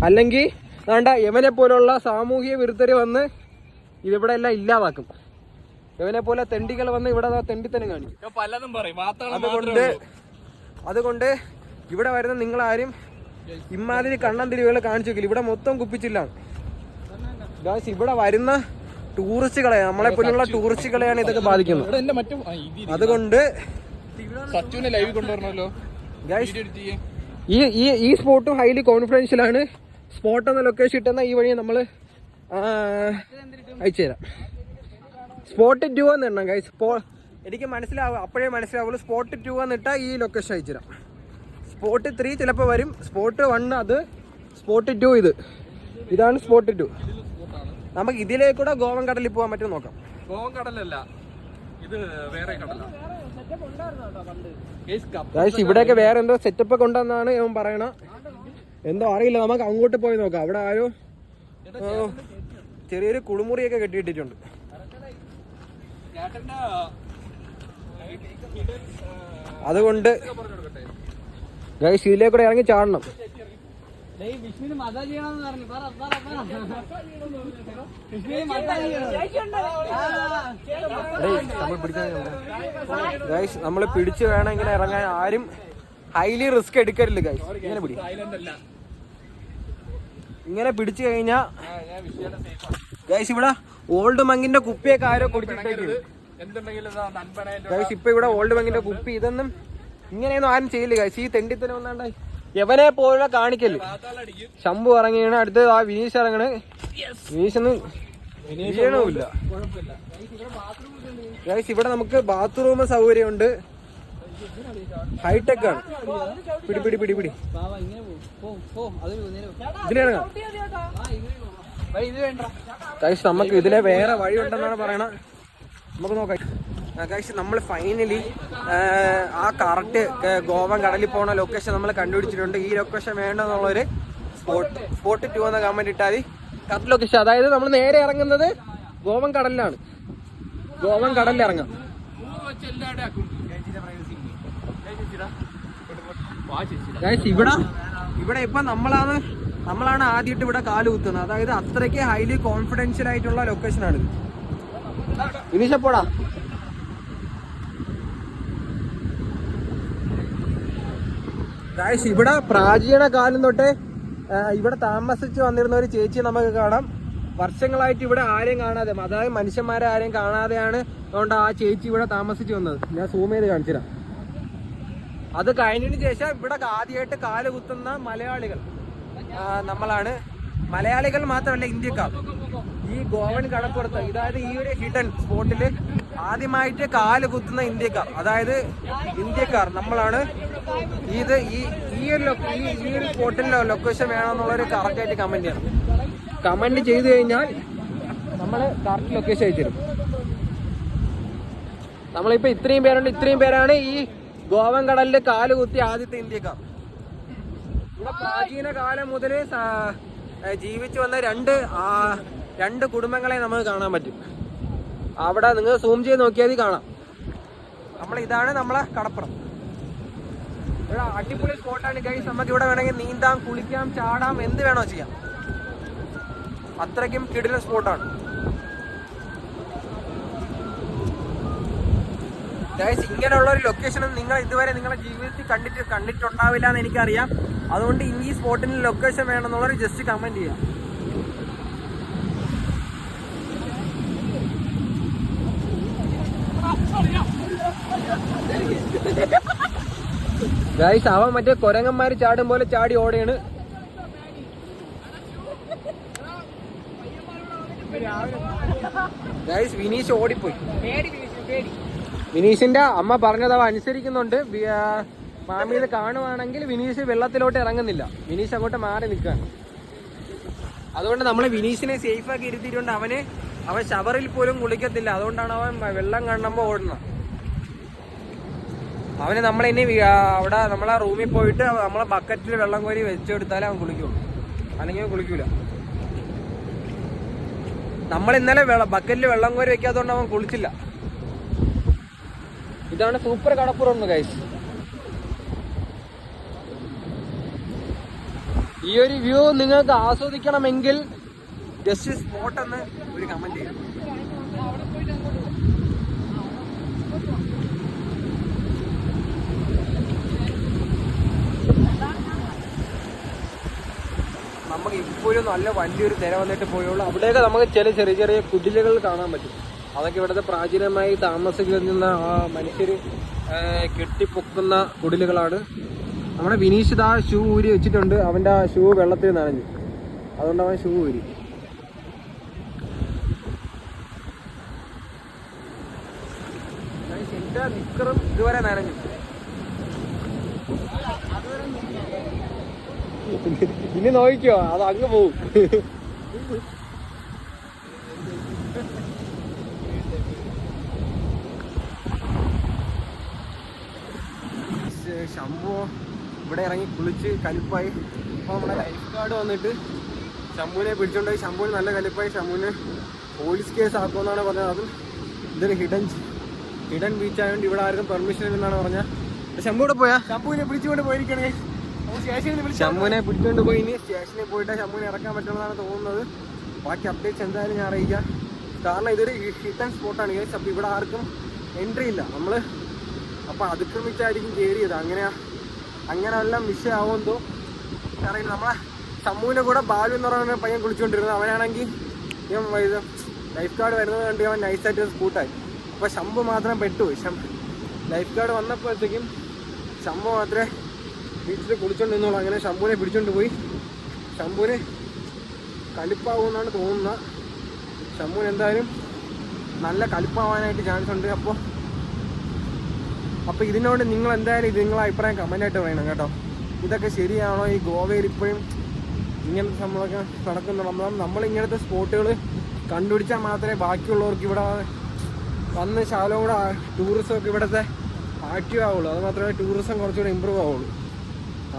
അല്ലെങ്കിൽ വേണ്ട യവനെ പോലുള്ള സാമൂഹിക വിരുദ്ധര് വന്ന് ഇതിവിടെ എല്ലാം ഇല്ലാതാക്കും. യവനെ പോലെ തെണ്ടികൾ വന്ന് ഇവിടെ തെണ്ടിത്തനം കാണിക്കും. അതുകൊണ്ട് ഇവിടെ വരുന്ന നിങ്ങളാരും ഇമാതിരി കണ്ണന്തിരികൾ കാണിച്ചു വെക്കില്ല. ഇവിടെ മൊത്തം കുപ്പിച്ചില്ലാണ്. ഇവിടെ വരുന്ന ടൂറിസ്റ്റുകളെയാണ്, നമ്മളെ പോലുള്ള ടൂറിസ്റ്റുകളെയാണ് ഇതൊക്കെ ബാധിക്കുന്നത്. അതുകൊണ്ട് ലൈവ് കൊണ്ടുവരണമല്ലോ. ഈ സ്പോട്ടും ഹൈലി കോൺഫിഡൻഷ്യലാണ്. സ്പോട്ട് എന്ന ലൊക്കേഷൻ ഇട്ടുന്ന ഈ വഴി നമ്മൾ അയച്ചുതരാം. സ്പോട്ട് 2 എന്ന് ഇടണം ഗൈസ്. എനിക്ക് അപ്പോഴേ മനസ്സിലാവുള്ളൂ. സ്പോട്ട് 2 എന്നിട്ടാൽ ഈ ലൊക്കേഷൻ അയച്ചുതരാം. സ്പോട്ട് 3 ചിലപ്പോൾ വരും. സ്പോട്ട് 1 അത്, സ്പോട്ട് 2 ഇതാണ് സ്പോട്ട് 2. നമുക്ക് ഇതിലേക്കൂടെ ഗോവൻ കടലിൽ പോകാൻ പറ്റും നോക്കാം. ഗോവൻ കടലല്ല, ഇത് വേറെ കടലാണ്. ഇവിടെയൊക്കെ വേറെ എന്തോ സെറ്റപ്പ് ഒക്കെ ഉണ്ടെന്നാണ് ഇവൻ പറയണ. എന്തോ അറിയില്ല. നമുക്ക് അങ്ങോട്ട് പോയി നോക്കാം. അവിടെ ആരോ ചെറിയൊരു കുളിമുറിയൊക്കെ കെട്ടിയിട്ടിട്ടുണ്ട്. അതുകൊണ്ട് ഇതിലേക്കൂടെ ഇറങ്ങി ചാടണം. വിഷ്ണുവിന് മസാജ് ചെയ്യണമെന്ന് പറഞ്ഞു. വിഷ്ണുവിന് മസാജ് ഗൈസ് നമ്മൾ പിടിച്ചു വേണം ഇങ്ങനെ ഇറങ്ങാൻ. ആരും ഹൈലി റിസ്ക് എടുക്കരുത് ഗൈസ്. ഇങ്ങനെ പിടി, ഇങ്ങനെ പിടിച്ചു കഴിഞ്ഞാ ഗൈസ് ഇവിടെ ഓൾഡ് മങ്ങിന്റെ കുപ്പിയൊക്കെ ആരോ കുടിച്ചിട്ടേക്ക് ഗൈസ്. ഇപ്പൊ ഇവിടെ ഓൾഡ് മങ്ങിന്റെ കുപ്പി ഇതൊന്നും ഇങ്ങനെയൊന്നും ആരും ചെയ്യില്ല ഗൈസ്. ഈ തെണ്ടിത്തന്നെ വന്നാണ്ട് എവനെ പോലെ കാണിക്കല്. ശംഭു ഇറങ്ങിയാണ്, അടുത്ത് ആ വിനീഷ് ഇറങ്ങണ്. വിനീഷൊന്നും വീഴണമില്ല ഗൈസ്. ഇവിടെ നമുക്ക് ബാത്റൂം സൗകര്യമുണ്ട്, ഹൈടെക് ആണ്. പിടി പിടി പിടി പിടി ഇതിനാണ് ഗൈസ്. നമുക്ക് ഇതിലെ വേറെ വഴി ഉണ്ടെന്നാണ് പറയണ. നമുക്ക് നോക്കാം ഗൈസ്. നമ്മൾ ഫൈനലി ആ കറക്റ്റ് ഗോവൻ കടലിൽ പോകുന്ന ലൊക്കേഷൻ നമ്മൾ കണ്ടുപിടിച്ചിട്ടുണ്ട്. ഈ ലൊക്കേഷൻ വേണ്ടെന്നുള്ളൊരു സ്പോട്ട് 2 എന്ന കമന്റ് ഇട്ടാൽ കറക്റ്റ് ലൊക്കേഷൻ. അതായത് നമ്മൾ നേരെ ഇറങ്ങുന്നത് ഗോവൻ കടലിലാണ്. ഗോവൻ കടലിൽ ഇറങ്ങാം. ഗൈസ് ഇവിടെ ഇപ്പൊ നമ്മളാണ് ആദ്യമായിട്ട് ഇവിടെ കാല് കുത്തുന്നത്. അതായത് അത്രയ്ക്ക് ഹൈലി കോൺഫിഡൻഷ്യൽ ആയിട്ടുള്ള ലൊക്കേഷനാണ്. വിനീഷപ്പോടാ ഗൈസ്. ഇവിടെ പ്രാചീന കാലം തൊട്ടേ ഇവിടെ താമസിച്ച് വന്നിരുന്ന ഒരു ചേച്ചി നമുക്ക് കാണാം. വർഷങ്ങളായിട്ട് ഇവിടെ ആരെയും കാണാതെ, അതായത് മനുഷ്യന്മാരെ ആരെയും കാണാതെയാണ് അതുകൊണ്ട് ആ ചേച്ചി ഇവിടെ താമസിച്ച് വന്നത്. ഞാൻ സൂം ചെയ്ത് കാണിച്ചുതരാം. അത് കഴിഞ്ഞതിന് ശേഷം ഇവിടെ ആദ്യമായിട്ട് കാല് കുത്തുന്ന മലയാളികൾ നമ്മളാണ്. മലയാളികൾ മാത്രമല്ല, ഇന്ത്യക്കാർ. ഈ ഗോവൻ കടപ്പുറത്ത്, അതായത് ഈ ഒരു ഹിഡൻ സ്പോട്ടിൽ ആദ്യമായിട്ട് കാല് കുത്തുന്ന ഇന്ത്യക്കാർ, അതായത് ഇന്ത്യക്കാർ നമ്മളാണ്. ഇത് ഈ ഒരു സ്പോട്ടിലെ ലൊക്കേഷൻ വേണമെന്നുള്ളൊരു കറക്റ്റായിട്ട് കമന്റ് ചെയ്യണം. കമന്റ് ചെയ്ത് കഴിഞ്ഞാൽ നമ്മൾ കറക്റ്റ് ലൊക്കേഷൻ അയച്ചു തരും. നമ്മളിപ്പോൾ ഇത്രയും പേരുണ്ട്. ഇത്രയും പേരാണ് ഈ ഗോവൻ കടലിൽ കാല് കുത്തി ആദ്യത്തെ ഇന്ത്യക്കാർ. ഇവിടെ പ്രാചീന കാലം മുതൽ ജീവിച്ചു വന്ന രണ്ട് കുടുംബങ്ങളെ നമുക്ക് കാണാൻ പറ്റും. അവിടെ നിങ്ങൾ സൂം ചെയ്ത് നോക്കിയാൽ കാണാം. ഇതാണ് നമ്മളെ കടപ്പുറം. ഇവിടെ അടിപൊളി സ്പോട്ടാണ് ഗൈസ്. നമുക്ക് ഇവിടെ വേണമെങ്കിൽ നീന്താം, കുളിക്കാം, ചാടാം, എന്ത് വേണോ ചെയ്യാം. അത്രയ്ക്കും കിടിലൻ സ്പോട്ടാണ് ഗൈസ്. ഇങ്ങനെയുള്ള ഒരു ലൊക്കേഷൻ നിങ്ങൾ ഇതുവരെ നിങ്ങളുടെ ജീവിതത്തിൽ കണ്ടിട്ടുണ്ടാവില്ല എന്ന് എനിക്കറിയാം. അതുകൊണ്ട് ഇനി ഈ സ്പോട്ടിന് ലൊക്കേഷൻ വേണമെന്നുള്ളവർ ജസ്റ്റ് കമന്റ് ചെയ്യാം. ഗൈസ് അവൻ മറ്റേ കൊരങ്ങന്മാര് ചാടും പോലെ ചാടി ഓടെയാണ്. ഗൈസ് വിനീഷ് ഓടിപ്പോയി. വിനീഷിന്റെ അമ്മ പറഞ്ഞത് അവ അനുസരിക്കുന്നുണ്ട്. മാമി ഇത് കാണുവാണെങ്കിൽ വിനീഷ് വെള്ളത്തിലോട്ട് ഇറങ്ങുന്നില്ല. വിനീഷ് അങ്ങോട്ട് മാറി നിൽക്കുകയാണ്. അതുകൊണ്ട് നമ്മൾ വിനീഷിനെ സേഫാക്കി ഇരുത്തിയിട്ടുണ്ട്. അവൻ ഷവറിൽ പോലും കുളിക്കത്തില്ല. അതുകൊണ്ടാണ് അവൻ വെള്ളം കാണുമ്പോൾ ഓടുന്നത്. അവന് നമ്മളിനി അവിടെ നമ്മളെ റൂമിൽ പോയിട്ട് നമ്മളെ ബക്കറ്റിൽ വെള്ളം കോരി വെച്ചെടുത്താലേ അവൻ കുളിക്കുള്ളൂ, അല്ലെങ്കിൽ അവൻ കുളിക്കൂല. നമ്മൾ ഇന്നലെ ബക്കറ്റിൽ വെള്ളം കോരി വെക്കാത്തതുകൊണ്ട് അവൻ കുളിച്ചില്ല. ഇതാണ് സൂപ്പർ കടപ്പുറം ഗൈസ്. ഈ ഒരു വ്യൂ നിങ്ങൾക്ക് ആസ്വദിക്കണമെങ്കിൽ ജസ്റ്റ് സ്പോട്ട് എന്ന് ഒരു കമന്റ് ചെയ്യും. നമുക്ക് ഇപ്പോഴും നല്ല വലിയൊരു തിര വന്നിട്ട് പോയുള്ളൂ. അവിടെയൊക്കെ നമുക്ക് ചെറിയ ചെറിയ കുടിലുകൾ കാണാൻ പറ്റും. അതൊക്കെ ഇവിടുത്തെ പ്രാചീനമായി താമസിക്കുന്ന ആ മനുഷ്യർ കെട്ടിപ്പൊക്കുന്ന കുടിലുകളാണ്. നമ്മുടെ വിനീഷ് ആ ഷൂ ഊരി വെച്ചിട്ടുണ്ട്. അവൻ്റെ ആ ഷൂ വെള്ളത്തിൽ നനഞ്ഞു, അതുകൊണ്ട് അവൻ ഷൂ ഊരി. എൻ്റെ നിക്കറും ഇതുവരെ നനഞ്ഞു. ഇനി നോക്കിക്കോ, അത് അങ്ങ് പോവും. ശംഭു ഇവിടെ ഇറങ്ങി കുളിച്ച് കലിപ്പായി. ഇപ്പോൾ നമ്മുടെ ലൈഫ് ഗാർഡ് വന്നിട്ട് ശംഭുവിനെ പിടിച്ചോണ്ടായി. ശംഭുവിന് നല്ല കലിപ്പായി. ശംഭുവിന് പോലീസ് കേസ് ആക്കുമെന്നാണ് പറഞ്ഞത്. അതും ഇതൊരു ഹിഡൻ ബീച്ച് ആയതുകൊണ്ട് ഇവിടെ ആർക്കും പെർമിഷൻ ഇല്ലെന്നാണ് പറഞ്ഞത്. ശംഭു ഇവിടെ പോയാ? ശംഭുവിനെ പിടിച്ചുകൊണ്ട് പോയിരിക്കണേ. ശംഭുവിനെ പിടിച്ചുകൊണ്ട് പോയി. ഇനി സ്റ്റേഷനിൽ പോയിട്ട് ശംഭുവിനെ ഇറക്കാൻ പറ്റുമെന്നാണ് തോന്നുന്നത്. ബാക്കി അപ്ഡേറ്റ്സ് എന്തായാലും ഞാൻ അറിയിക്കാം. കാരണം ഇതൊരു ഹിറ്റ് ആൻഡ് സ്പോട്ടാണ് ഗൈസ്. അപ്പോൾ ഇവിടെ ആർക്കും എൻട്രി ഇല്ല. നമ്മൾ അപ്പോൾ അതിക്രമിച്ചായിരിക്കും കയറിയത്. അങ്ങനെ എല്ലാം വിഷയമാവുമെന്തോ അറിയില്ല. നമ്മളെ ശംഭുവിൻ്റെ കൂടെ ബാലു എന്ന് പറയുന്ന പയ്യൻ കുളിച്ചുകൊണ്ടിരുന്നത്. അവനാണെങ്കിൽ ഇവൻ ഇത് ലൈഫ് ഗാർഡ് വരുന്നത് കണ്ട് അവൻ നൈസായിട്ട് സ്കൂട്ടായി. അപ്പോൾ ശംഭു മാത്രം പെട്ടുപോയി. ലൈഫ് ഗാർഡ് വന്നപ്പോഴത്തേക്കും ശംഭു മാത്രമേ ബീച്ചിൽ കുളിച്ചുകൊണ്ട് നിന്നോളൂ. അങ്ങനെ ശംഭുവിനെ പിടിച്ചുകൊണ്ട് പോയി. ശംഭുവിന് കലിപ്പാവുമെന്നാണ് തോന്നുന്നത്. ശംഭുവിന് എന്തായാലും നല്ല കലിപ്പാവാനായിട്ട് ചാൻസ് ഉണ്ട്. അപ്പോൾ ഇതിനോട് നിങ്ങൾ എന്തായാലും നിങ്ങളെ അഭിപ്രായം കമൻ്റായിട്ട് പറയണം കേട്ടോ. ഇതൊക്കെ ശരിയാണോ? ഈ ഗോവയിൽ ഇപ്പോഴും ഇങ്ങനത്തെ സംഭവമൊക്കെ നടക്കുന്നുണ്ടോ? നമ്മളിങ്ങനത്തെ സ്പോട്ടുകൾ കണ്ടുപിടിച്ചാൽ മാത്രമേ ബാക്കിയുള്ളവർക്ക് ഇവിടെ വന്ന് ശകലം കൂടെ ടൂറിസമൊക്കെ ഇവിടുത്തെ ആക്റ്റീവ് ആവുള്ളൂ. അത് മാത്രമേ ടൂറിസം കുറച്ചുകൂടെ ഇമ്പ്രൂവ് ആവുള്ളൂ.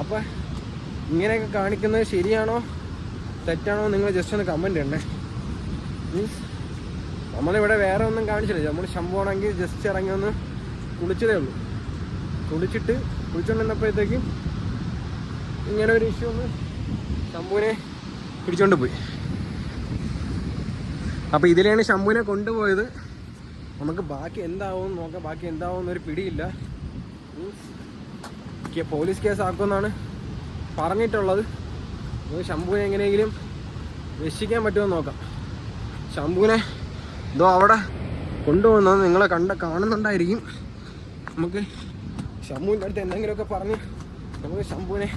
അപ്പോൾ ഇങ്ങനെയൊക്കെ കാണിക്കുന്നത് ശരിയാണോ തെറ്റാണോ നിങ്ങൾ ജസ്റ്റ് ഒന്ന് കമൻറ്റ് ചെയ്യണേ. മീൻസ് നമ്മളിവിടെ വേറെ ഒന്നും കാണിച്ചില്ല. നമ്മൾ ശംഭുവാണെങ്കിൽ ജസ്റ്റ് ഇറങ്ങി ഒന്ന് കുളിച്ചതേ ഉള്ളൂ. കുളിച്ചുകൊണ്ടിരുന്നപ്പോഴത്തേക്കും ഇങ്ങനെ ഒരു ഇഷ്യൂ ഒന്ന് ശംഭുവിനെ പിടിച്ചോണ്ട് പോയി. അപ്പോൾ ഇതിലാണ് ശംഭുവിനെ കൊണ്ടുപോയത്. നമുക്ക് ബാക്കി എന്താവും നോക്കാം. ബാക്കി എന്താവും എന്നൊരു പിടിയില്ല. പോലീസ് കേസ് ആക്കുമെന്നാണ് പറഞ്ഞിട്ടുള്ളത്. ശംഭുവിനെ എങ്ങനെയെങ്കിലും രക്ഷിക്കാൻ പറ്റുമെന്ന് നോക്കാം. ശംഭുവിനെ ഇതോ അവിടെ കൊണ്ടുപോകുന്നത് നിങ്ങളെ കാണുന്നുണ്ടായിരിക്കും. നമുക്ക് ശംഭുവിൻ്റെ അടുത്ത് എന്തെങ്കിലുമൊക്കെ പറഞ്ഞ് നമുക്ക് ശംഭുവിനെ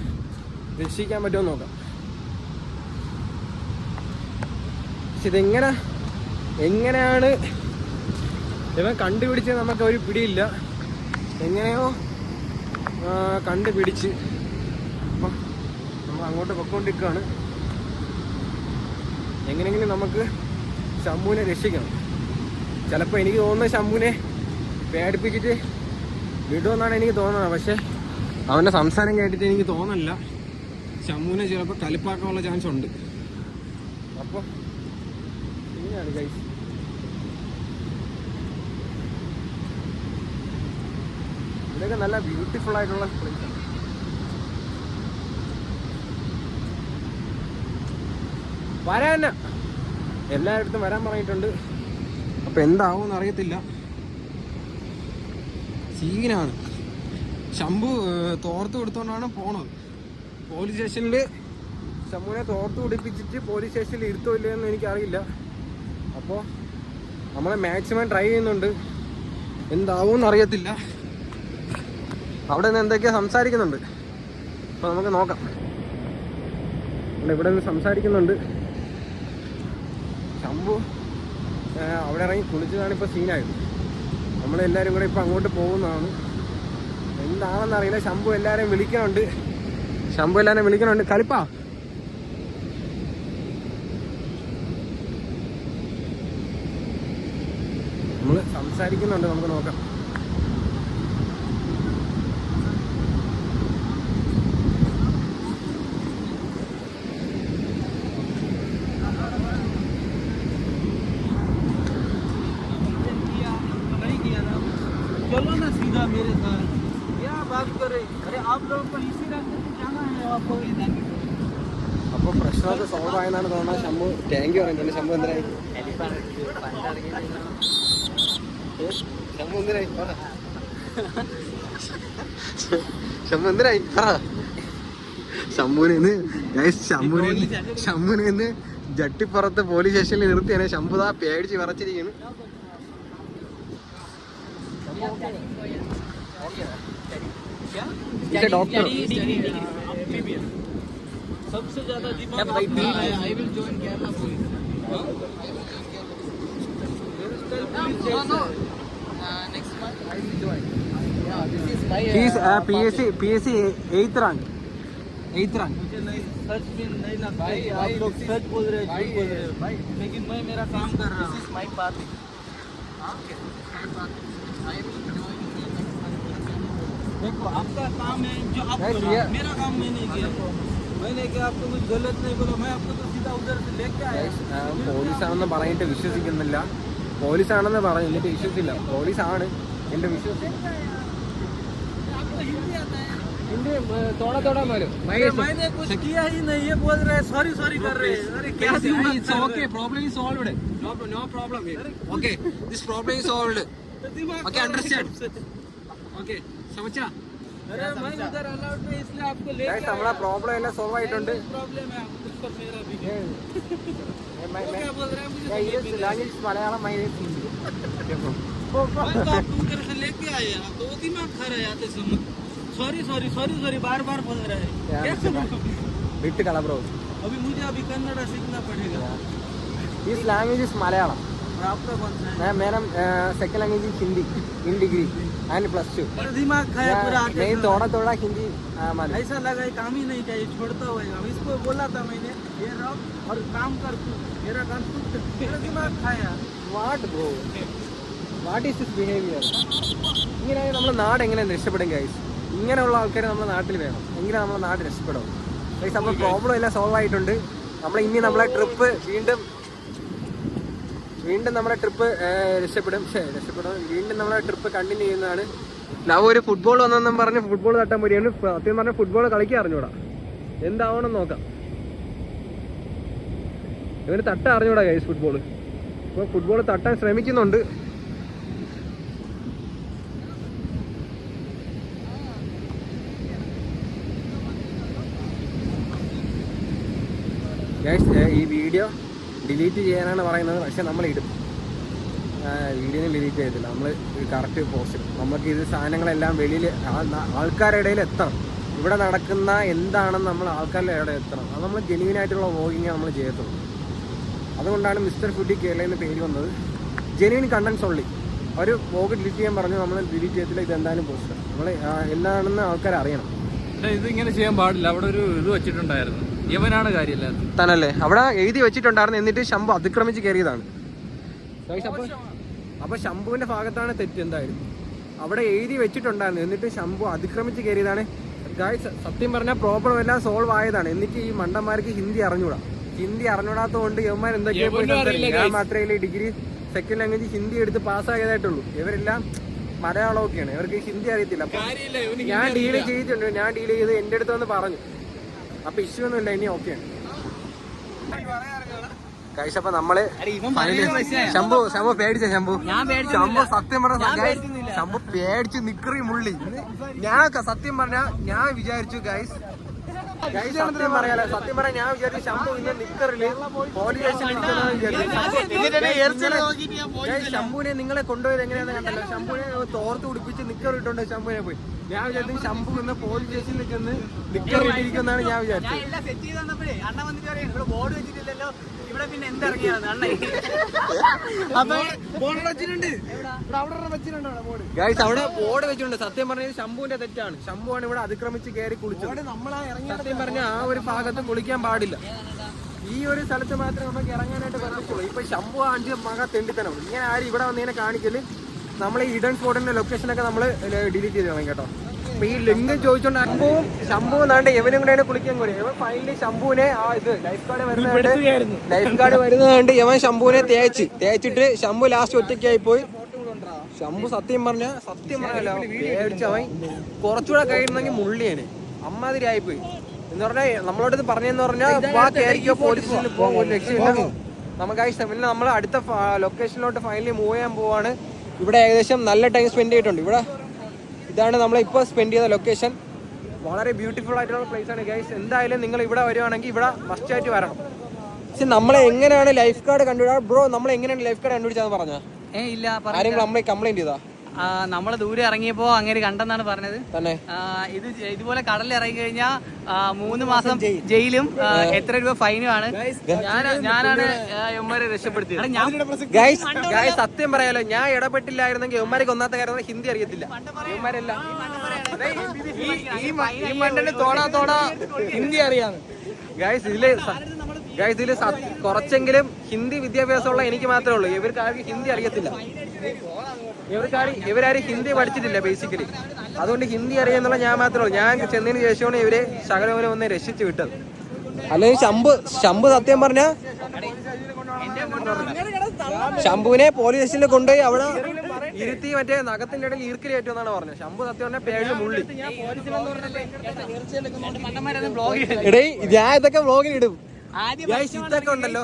രക്ഷിക്കാൻ പറ്റുമെന്ന് നോക്കാം. പക്ഷെ എങ്ങനെയാണ് ഇവൻ കണ്ടുപിടിച്ചത് നമുക്ക് ഒരു പിടിയില്ല. എങ്ങനെയോ കണ്ടുപിടിച്ച് അപ്പം നമ്മൾ അങ്ങോട്ട് പൊയ്ക്കൊണ്ടിരിക്കുകയാണ്. എങ്ങനെയെങ്കിലും നമുക്ക് ശംഭുവിനെ രക്ഷിക്കണം. ചിലപ്പോൾ എനിക്ക് തോന്നുന്നത് ശംഭുവിനെ പേടിപ്പിച്ചിട്ട് വിടുമെന്നാണ് എനിക്ക് തോന്നുന്നത്. പക്ഷേ അവൻ്റെ സംസാരം കേട്ടിട്ട് എനിക്ക് തോന്നുന്നില്ല. ശംഭുവിനെ ചിലപ്പോൾ കലിപ്പാക്കാനുള്ള ചാൻസ് ഉണ്ട്. അപ്പോൾ ഇങ്ങനെയാണ് ഗൈസ്. ഇതൊക്കെ നല്ല ബ്യൂട്ടിഫുൾ ആയിട്ടുള്ള പ്ലേസ് ആണ്. വരാൻ എല്ലായിടത്തും വരാൻ പറഞ്ഞിട്ടുണ്ട്. അപ്പോൾ എന്താവും അറിയത്തില്ല. സീനാണ്. ശംഭു തോർത്ത് കൊടുത്തുകൊണ്ടാണ് പോണത്. പോലീസ് സ്റ്റേഷനിൽ ശംഭുവിനെ തോർത്ത് പിടിപ്പിച്ചിട്ട് പോലീസ് സ്റ്റേഷനിൽ ഇരുത്തോ ഇല്ലയെന്ന് എനിക്കറിയില്ല. അപ്പോൾ നമ്മൾ മാക്സിമം ട്രൈ ചെയ്യുന്നുണ്ട്. എന്താവും അറിയത്തില്ല. അവിടെ നിന്ന് എന്തൊക്കെയോ സംസാരിക്കുന്നുണ്ട്. അപ്പോൾ നമുക്ക് നോക്കാം. ഇവിടെ നിന്ന് സംസാരിക്കുന്നുണ്ട്. ശംഭു അവിടെ ഇറങ്ങി കുളിച്ചതാണ് ഇപ്പോൾ സീനായത്. നമ്മളെല്ലാവരും കൂടെ ഇപ്പോൾ അങ്ങോട്ട് പോകുന്നതാണ്. എന്താണെന്നറിയില്ല. ശംഭു എല്ലാവരെയും വിളിക്കണുണ്ട്. കളിപ്പാ നമ്മൾ സംസാരിക്കുന്നുണ്ട്. നമുക്ക് നോക്കാം. चलो ना सीधा मेरे साथ, क्या बात करे? अरे आप लोगों को इसी रास्ते से जाना है, आपको इधर. അപ്പോൾ പ്രശ്നമൊക്കെ സോൾവ് ആയെന്നാണ് തോന്നുന്നത്. ശംഭു താങ്ക് യു പറയുന്നുണ്ട്. ശംഭു എന്തിനായി ശംഭുവിനെ ഇന്ന് ജട്ടിപ്പുറത്ത് പോലീസ് സ്റ്റേഷനിൽ നിർത്തിയാണ്. ശംഭുദാ പേടിച്ച് വിറച്ചിരിക്കുന്നു. डॉक्टर सबसे ज्यादा दिमाग I will join Kerala police. Next month I will join. Yeah, this is my. He is PSC 8th rank. मुझे नहीं सच में नहीं लगता. भाई आप लोग सच बोल रहे हैं, झूठ बोल रहे हो भाई. लेकिन मैं मेरा काम कर रहा हूँ. This is my path. Okay. I will join. देखो आपका काम है जो आप करो. मेरा काम मैंने किया. मैंने क्या आपको कुछ गलत नहीं बोला. मैं आपको तो सीधा उधर से लेके आया. പോലീസാണെന്ന് പറഞ്ഞിട്ട് വിശ്വസിക്കുന്നില്ല. പോലീസാണെന്ന് പറഞ്ഞു എന്നിട്ട് വിശ്വസിച്ചില്ല. പോലീസാണ് എൻ്റെ വിശ്വസിക്കും. आपको हिंदी आता है? हिंदी थोड़ा थोड़ा मालूम मैंने कुछ किया ही नहीं, ये बोल रहे सॉरी सॉरी कर रहे हैं। अरे क्या It's okay, problem is solved. No problem here. Okay, this problem is solved. Okay, understand. Okay, समझा? अरे मैं उधर अलाउड नहीं, इसलिए आपको ले Guys, हमारा प्रॉब्लम एല്ലാം സോൾവ് ആയിട്ടുണ്ട്. प्रॉब्लम है उसको मेरा भी है। मैं क्या बोल रहे हैं मुझे ये लैंग्वेज मलयालम मैं हिंदी. मैं तो आपको उधर से लेके आए हैं, तो दिमाग खा रहे आते समय सॉरी सॉरी सॉरी सॉरी बार बार बोल रहे हैं। कैसे बोलूं? വിട്ട് കള ബ്രോ. अभी मुझे अभी कन्नड़ा सीखना पड़ेगा। This language is Malayalam. और आपका कौन सा है? मेरा second language is Hindi in degree and +2. और दिमाग खाया पूरा आते नहीं समय। थोड़ा थोड़ा हिंदी मालूम. ऐसा लगा ये काम ही नहीं चाहिए, छोड़ता होएगा। इसको बोला था मैंने ये रहो और काम कर तू, मेरा काम तू, मेरा दिमाग खाया। What bro, what is this behaviour? ഇങ്ങനെ നമ്മുടെ നാട് എങ്ങനെ രക്ഷപ്പെടും ഗൈസ്? ഇങ്ങനെയുള്ള ആൾക്കാർ നമ്മുടെ നാട്ടിൽ വേണം, എങ്ങനെ നമ്മുടെ നാട് രക്ഷപ്പെടും ഗൈസ്. നമ്മുടെ പ്രോബ്ലം എല്ലാം സോൾവ് ആയിട്ടുണ്ട്. നമ്മൾ ഇനി നമ്മളെ ട്രിപ്പ് വീണ്ടും നമ്മുടെ ട്രിപ്പ് രക്ഷപ്പെടും. വീണ്ടും നമ്മളെ ട്രിപ്പ് കണ്ടിന്യൂ ചെയ്യുന്നതാണ്. ലവ് ഒരു ഫുട്ബോൾ വന്നെന്നും പറഞ്ഞ് ഫുട്ബോൾ തട്ടാൻ പോലെയാണ്. സത്യം പറഞ്ഞാൽ ഫുട്ബോൾ കളിക്കാൻ അറിഞ്ഞൂടാ, എന്താവണം നോക്കാം. ഇവന് തട്ടാൻ അറിഞ്ഞൂടാ ഗൈസ് ഫുട്ബോൾ. ഇപ്പോൾ ഫുട്ബോൾ തട്ടാൻ ശ്രമിക്കുന്നുണ്ട്. ഗൈസ് ഈ വീഡിയോ ഡിലീറ്റ് ചെയ്യാനാണ് പറയുന്നത്, പക്ഷെ നമ്മൾ ഇടും. വീഡിയോ ഡിലീറ്റ് ചെയ്തില്ല, നമ്മൾ കറക്റ്റ് പോസ്റ്റ്. നമുക്ക് ഇത് സാധനങ്ങളെല്ലാം വെളിയിൽ ആൾക്കാരുടെ ഇടയിൽ എത്തണം. ഇവിടെ നടക്കുന്ന എന്താണെന്ന് നമ്മൾ ആൾക്കാരുടെ ഇടയിൽ എത്തണം. അത് നമ്മൾ ജെന്യൂൻ ആയിട്ടുള്ള വ്ലോഗിങ് നമ്മൾ ചെയ്യത്തുള്ളൂ. അതുകൊണ്ടാണ് മിസ്റ്റർ ഫുഡി കേരള എന്ന് പേര് വന്നത്. ജെന്യൂൻ കണ്ടൻസ് ഉള്ളി. ഒരു വ്ലോഗ് ഡിലീറ്റ് ചെയ്യാൻ പറഞ്ഞു, നമ്മൾ ഡിലീറ്റ് ചെയ്തില്ല. ഇത് എന്തായാലും പോസ്റ്റ് നമ്മൾ എന്താണെന്ന് ആൾക്കാർ അറിയണം. ഇതിങ്ങനെ ചെയ്യാൻ പാടില്ല. അവിടെ ഒരു ഇത് വെച്ചിട്ടുണ്ടായിരുന്നു, യവനാണ് കാര്യമില്ല തന്നല്ലേ അവിടെ എഴുതി വെച്ചിട്ടുണ്ടായിരുന്നു. എന്നിട്ട് ശംഭു അതിക്രമിച്ച് കയറിയതാണ്. അപ്പൊ ശംഭുവിന്റെ ഭാഗത്താണ് തെറ്റ്. എന്തായാലും അവിടെ എഴുതി വെച്ചിട്ടുണ്ടായിരുന്നു, എന്നിട്ട് ശംഭു അതിക്രമിച്ച് കയറിയതാണ്. ഗായ്സ് സത്യം പറഞ്ഞാൽ പ്രോബ്ലം എല്ലാം സോൾവ് ആയതാണ്. എന്നിട്ട് ഈ മണ്ടന്മാർക്ക് ഹിന്ദി അറിഞ്ഞൂടാ. ഹിന്ദി അറിഞ്ഞൂടാത്തതുകൊണ്ട് ഇവന്മാർ എന്തൊക്കെയാ പോയി സംസാരിക്കും. ഞാൻ മാത്രമേ ഡിഗ്രി സെക്കൻഡ് ലാംഗ്വേജ് ഹിന്ദി എടുത്ത് പാസ്സായതായിട്ടുള്ളൂ. ഇവരെല്ലാം മലയാളമൊക്കെയാണ്, ഇവർക്ക് ഹിന്ദി അറിയത്തില്ല. അപ്പൊ ഞാൻ ഡീൽ ചെയ്തിട്ടുണ്ട്. ഞാൻ ഡീൽ ചെയ്ത് എൻ്റെ അടുത്ത് വന്ന് പറഞ്ഞു. അപ്പൊ ഇഷ്യൂ ഒന്നുമില്ല, ഇനി ഓക്കെയാണ്. ഗൈസ് അപ്പൊ നമ്മള് ശംഭു പേടിച്ച ശംഭു സത്യം പറഞ്ഞ ശംഭു പേടിച്ച് നിക്കറി മുള്ളി. ഞാൻ സത്യം പറഞ്ഞ ഞാൻ വിചാരിച്ചു ഗൈസ് സത്യം പറയാലോ, സത്യം പറയാൻ ഞാൻ വിചാരിച്ചു ശംഭു ഇന്ന് നിക്കറില് പോലീസ് സ്റ്റേഷനിൽ ശംഭുവിനെ നിങ്ങളെ കൊണ്ടുപോയത് എങ്ങനെയാന്ന് കണ്ടല്ലോ. ശംഭുവിനെ തോർത്ത് പിടിപ്പിച്ച് നിക്കർ ഇട്ടുണ്ട് ശംഭുവിനെ പോയി. ഞാൻ വിചാരിച്ചു ശംഭു ഇന്ന് പോലീസ് സ്റ്റേഷനിൽ ചെന്ന് നിക്കർ ഇട്ടിരിക്കുന്നാണ് ഞാൻ വിചാരിച്ചത്. ഗൈസ് അവിടെ ബോർഡ് വെച്ചിട്ടുണ്ട്. സത്യം പറഞ്ഞാൽ ശംഭുവിന്റെ തെറ്റാണ്. ശംഭുവാണ് ഇവിടെ അതിക്രമിച്ച് കയറി കുളിച്ചത്. സത്യം പറഞ്ഞാൽ ആ ഒരു ഭാഗത്ത് കുളിക്കാൻ പാടില്ല. ഈ ഒരു സ്ഥലത്ത് മാത്രമേ നമുക്ക് ഇറങ്ങാനായിട്ട് പറ്റത്തുള്ളൂ. ഇപ്പൊ ശംഭു ആഞ്ച് മക തെണ്ടിത്തനം. ഇങ്ങനെ ആരും ഇവിടെ വന്നതിനെ കാണിക്കല്. നമ്മൾ ഈ ഹിഡൻ സ്പോട്ടിന്റെ ലൊക്കേഷനൊക്കെ നമ്മൾ ഡിലീറ്റ് ചെയ്ത് കളയും കേട്ടോ. അപ്പൊ ഈ ലിങ്ക് ചോദിച്ചോണ്ട് ശംഭു എന്നാണ്ട് ഇവനും കൂടെയാണ് കുളിക്കാൻ കൂടി. ഇവൻ ഫൈനലി ശംഭുവിനെ ആ ഇത് ലൈഫ് ഗാർഡ് വരുന്നതുകൊണ്ട് ഇവൻ ശംഭുവിനെ തേച്ചിട്ട് ശംഭു ലാസ്റ്റ് ഒറ്റയ്ക്കായി പോയി. ശംഭു സത്യം പറഞ്ഞല്ലോ പേടിച്ചവൻ കുറച്ചുകൂടെ കഴിയുന്നെങ്കിൽ മുള്ളിയന് അമ്മാതിരി ആയിപ്പോയി എന്ന് പറഞ്ഞാൽ. നമ്മളോട് പറഞ്ഞെന്ന് പറഞ്ഞാൽ പോലീസ് സ്റ്റേഷനിൽ പോകും, ഒരു രക്ഷയില്ല. നമുക്ക് പിന്നെ നമ്മൾ അടുത്ത ലൊക്കേഷനിലോട്ട് ഫൈനലി മൂവ് ചെയ്യാൻ പോവാണ്. ഇവിടെ ഏകദേശം നല്ല ടൈം സ്പെൻഡ് ചെയ്തിട്ടുണ്ട്. ഇവിടെ ഇതാണ് നമ്മളിപ്പോൾ സ്പെൻഡ് ചെയ്ത ലൊക്കേഷൻ. വളരെ ബ്യൂട്ടിഫുൾ ആയിട്ടുള്ള പ്ലേസ് ആണ് ഗൈസ്. എന്തായാലും നിങ്ങൾ ഇവിടെ വരുവാണെങ്കിൽ ഇവിടെ മസ്റ്റ് ആയിട്ട് വരണം. പക്ഷെ നമ്മളെ എങ്ങനെയാണ് ലൈഫ് ഗാർഡ് കണ്ടുപിടിക്കുക ബ്രോ? നമ്മൾ എങ്ങനെയാണ് ലൈഫ് ഗാർഡ് കണ്ടുപിടിച്ചാന്ന് പറഞ്ഞാ? ഇല്ല, ആരെങ്കിലും നമ്മളെ കംപ്ലൈന്റ് ചെയ്താ? നമ്മള് ദൂരെ ഇറങ്ങിയപ്പോ അങ്ങനെ കണ്ടെന്നാണ് പറഞ്ഞത് തന്നെ. ഇതുപോലെ കടലിൽ ഇറങ്ങി കഴിഞ്ഞാൽ 3 മാസം ജയിലും എത്ര രൂപ ഫൈനും ആണ്. ഞാനാണ് യവന്മാരെ രക്ഷപ്പെടുത്തിയത്. സത്യം പറയാലോ, ഞാൻ ഇടപെട്ടില്ലായിരുന്നെങ്കിൽ യവന്മാർക്ക് ഒന്നാമത്തെ കാര്യം ഹിന്ദി അറിയത്തില്ല. യവന്മാരെല്ലാം ഈ മണ്ണിന് തോടാ ഹിന്ദി അറിയാന്ന്. ഇതില് കുറച്ചെങ്കിലും ഹിന്ദി വിദ്യാഭ്യാസമുള്ള എനിക്ക് മാത്രമേ ഉള്ളൂ. ഇവർക്കാർക്ക് ഹിന്ദി അറിയത്തില്ല. ഇവരാരും ഹിന്ദി പഠിച്ചിട്ടില്ല ബേസിക്കലി. അതുകൊണ്ട് ഹിന്ദി അറിയാന്നുള്ള ഞാൻ മാത്രമേ ഉള്ളൂ. ഞാൻ ചെന്നതിന് ശേഷമാണ് ഇവര് ശകലവനെ ഒന്ന് രക്ഷിച്ചു വിട്ടത്. അല്ലെങ്കിൽ ശംഭു സത്യം പറഞ്ഞ ശംഭുവിനെ പോലീസ് സ്റ്റേഷനിൽ കൊണ്ടുപോയി അവിടെ ഇരുത്തി മറ്റേ നഖത്തിന്റെ ഇടയിൽ ഈർക്കിൽ ഏറ്റവും പറഞ്ഞത്. ശംഭു സത്യം പറഞ്ഞ പേടിൽ മുള്ളി. എടേ ഞാൻ ഇതൊക്കെ വ്ളോഗിൽ ഇടും. ഇതൊക്കെ ഉണ്ടല്ലോ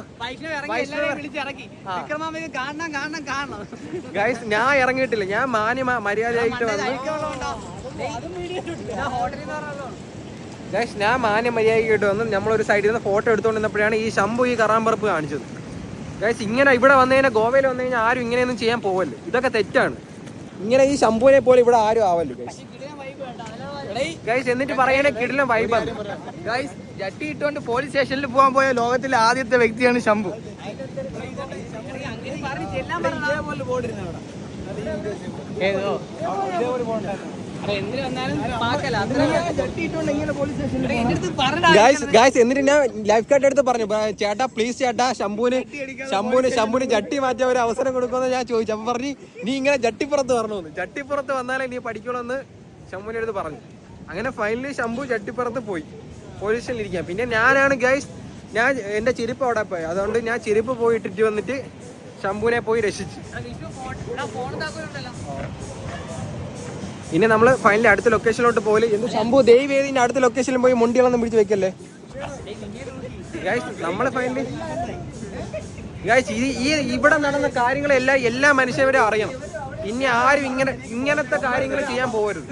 ഗൈസ്, ഞാൻ ഇറങ്ങിയിട്ടില്ല. ഞാൻ മര്യാദയായിട്ട് വന്നു ഗൈസ്. ഞാൻ മര്യാദയായിട്ട് വന്നു. നമ്മളൊരു സൈഡിൽ നിന്ന് ഫോട്ടോ എടുത്തുകൊണ്ടിരുന്നപ്പോഴാണ് ഈ ശംഭു ഈ കറാമ്പറപ്പ് കാണിച്ചത്. ഗൈസ്, ഇങ്ങനെ ഇവിടെ വന്നു കഴിഞ്ഞാൽ, ഗോവയിൽ വന്നു കഴിഞ്ഞാൽ ആരും ഇങ്ങനെയൊന്നും ചെയ്യാൻ പോവല്ലോ. ഇതൊക്കെ തെറ്റാണ്. ഇങ്ങനെ ഈ ശംഭുവിനെ പോലെ ഇവിടെ ആരും ആവല്ലോ ഗൈസ്. ഗൈസ് എന്നിട്ട് പറയണേ കിടിലം വൈബാണ് ഗൈസ്. ജട്ടി ഇട്ടുകൊണ്ട് പോലീസ് സ്റ്റേഷനിൽ പോകാൻ പോയ ലോകത്തിലെ ആദ്യത്തെ വ്യക്തിയാണ് ശംഭു. ഗൈസ് എന്നിട്ട് ഞാൻ ലൈഫ് ഗാർഡ് എടുത്ത് പറഞ്ഞു, ചേട്ടാ പ്ലീസ് ചേട്ടാ ശംഭുവിന് ജട്ടി മാറ്റാൻ ഒരു അവസരം കൊടുക്കുമെന്ന് ഞാൻ ചോദിച്ചു. അപ്പൊ പറഞ്ഞു നീ ഇങ്ങനെ ജട്ടിപ്പുറത്ത് പറഞ്ഞു, ജട്ടിപ്പുറത്ത് വന്നാലേ നീ പഠിക്കണമെന്ന് ശംഭുവിന്റെ അടുത്ത് പറഞ്ഞു. അങ്ങനെ ഫൈനലി ശംഭു ജട്ടിപ്പുറത്ത് പോയി പോലീസ് സ്റ്റേഷനിൽ ഇരിക്കാം. പിന്നെ ഞാനാണ് ഗൈസ്, ഞാൻ എന്റെ ചെരുപ്പ് അവിടെ പോയി. അതുകൊണ്ട് ഞാൻ ചെരുപ്പ് പോയി ഇട്ടിട്ട് വന്നിട്ട് ശംഭുവിനെ പോയി രക്ഷിച്ചു. ഇനി നമ്മള് ഫൈനലി അടുത്ത ലൊക്കേഷനിലോട്ട് പോലെ. എന്ത് ശംഭു ദൈവേദിന്റെ അടുത്ത ലൊക്കേഷനിൽ പോയി മുണ്ടികളൊന്നും പിടിച്ച് വെക്കല്ലേ ഗൈസ്. നമ്മള് ഫൈനലി ഗൈസ് ഈ ഇവിടെ നടന്ന കാര്യങ്ങളെല്ലാം എല്ലാ മനുഷ്യരെ അറിയണം. ഇനി ആരും ഇങ്ങനത്തെ കാര്യങ്ങൾ ചെയ്യാൻ പോകരുത്.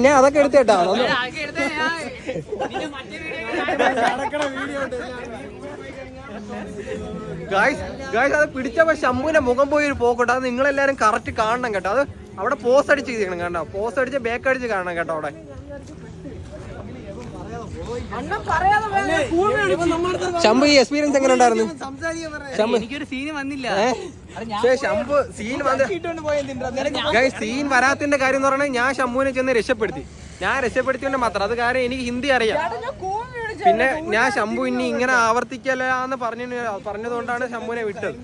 ഞാൻ അതൊക്കെ എടുത്തേട്ടാ. ഗായ്സ് അത് പിടിച്ചപ്പോ ശംഭുവിന്റെ മുഖം പോയി ഒരു പോക്കോട്ടെ. അത് നിങ്ങളെല്ലാരും കറക്റ്റ് കാണണം കേട്ടോ. അത് അവിടെ പോസ് അടിച്ച് ചെയ്യണം കേട്ടോ. പോസ് അടിച്ച് ബേക്ക് അടിച്ച് കാണണം കേട്ടോ. അവിടെ ശംഭു ഈ എക്സ്പീരിയൻസ് എങ്ങനെ ഉണ്ടായിരുന്നു? എനിക്കൊരു സീന് വന്നില്ല. ശംഭു സീൻ വരാത്തിന്റെ കാര്യം എന്ന് പറഞ്ഞാൽ ഞാൻ ശംഭുവിനെ ചെന്ന് രക്ഷപ്പെടുത്തി. ഞാൻ രക്ഷപ്പെടുത്തിയോണ്ട് മാത്രം. അത് കാരണം എനിക്ക് ഹിന്ദി അറിയാം. പിന്നെ ഞാൻ ശംഭു ഇനി ഇങ്ങനെ ആവർത്തിക്കലെന്ന് പറഞ്ഞതുകൊണ്ടാണ് ശംഭുവിനെ വിട്ടത്.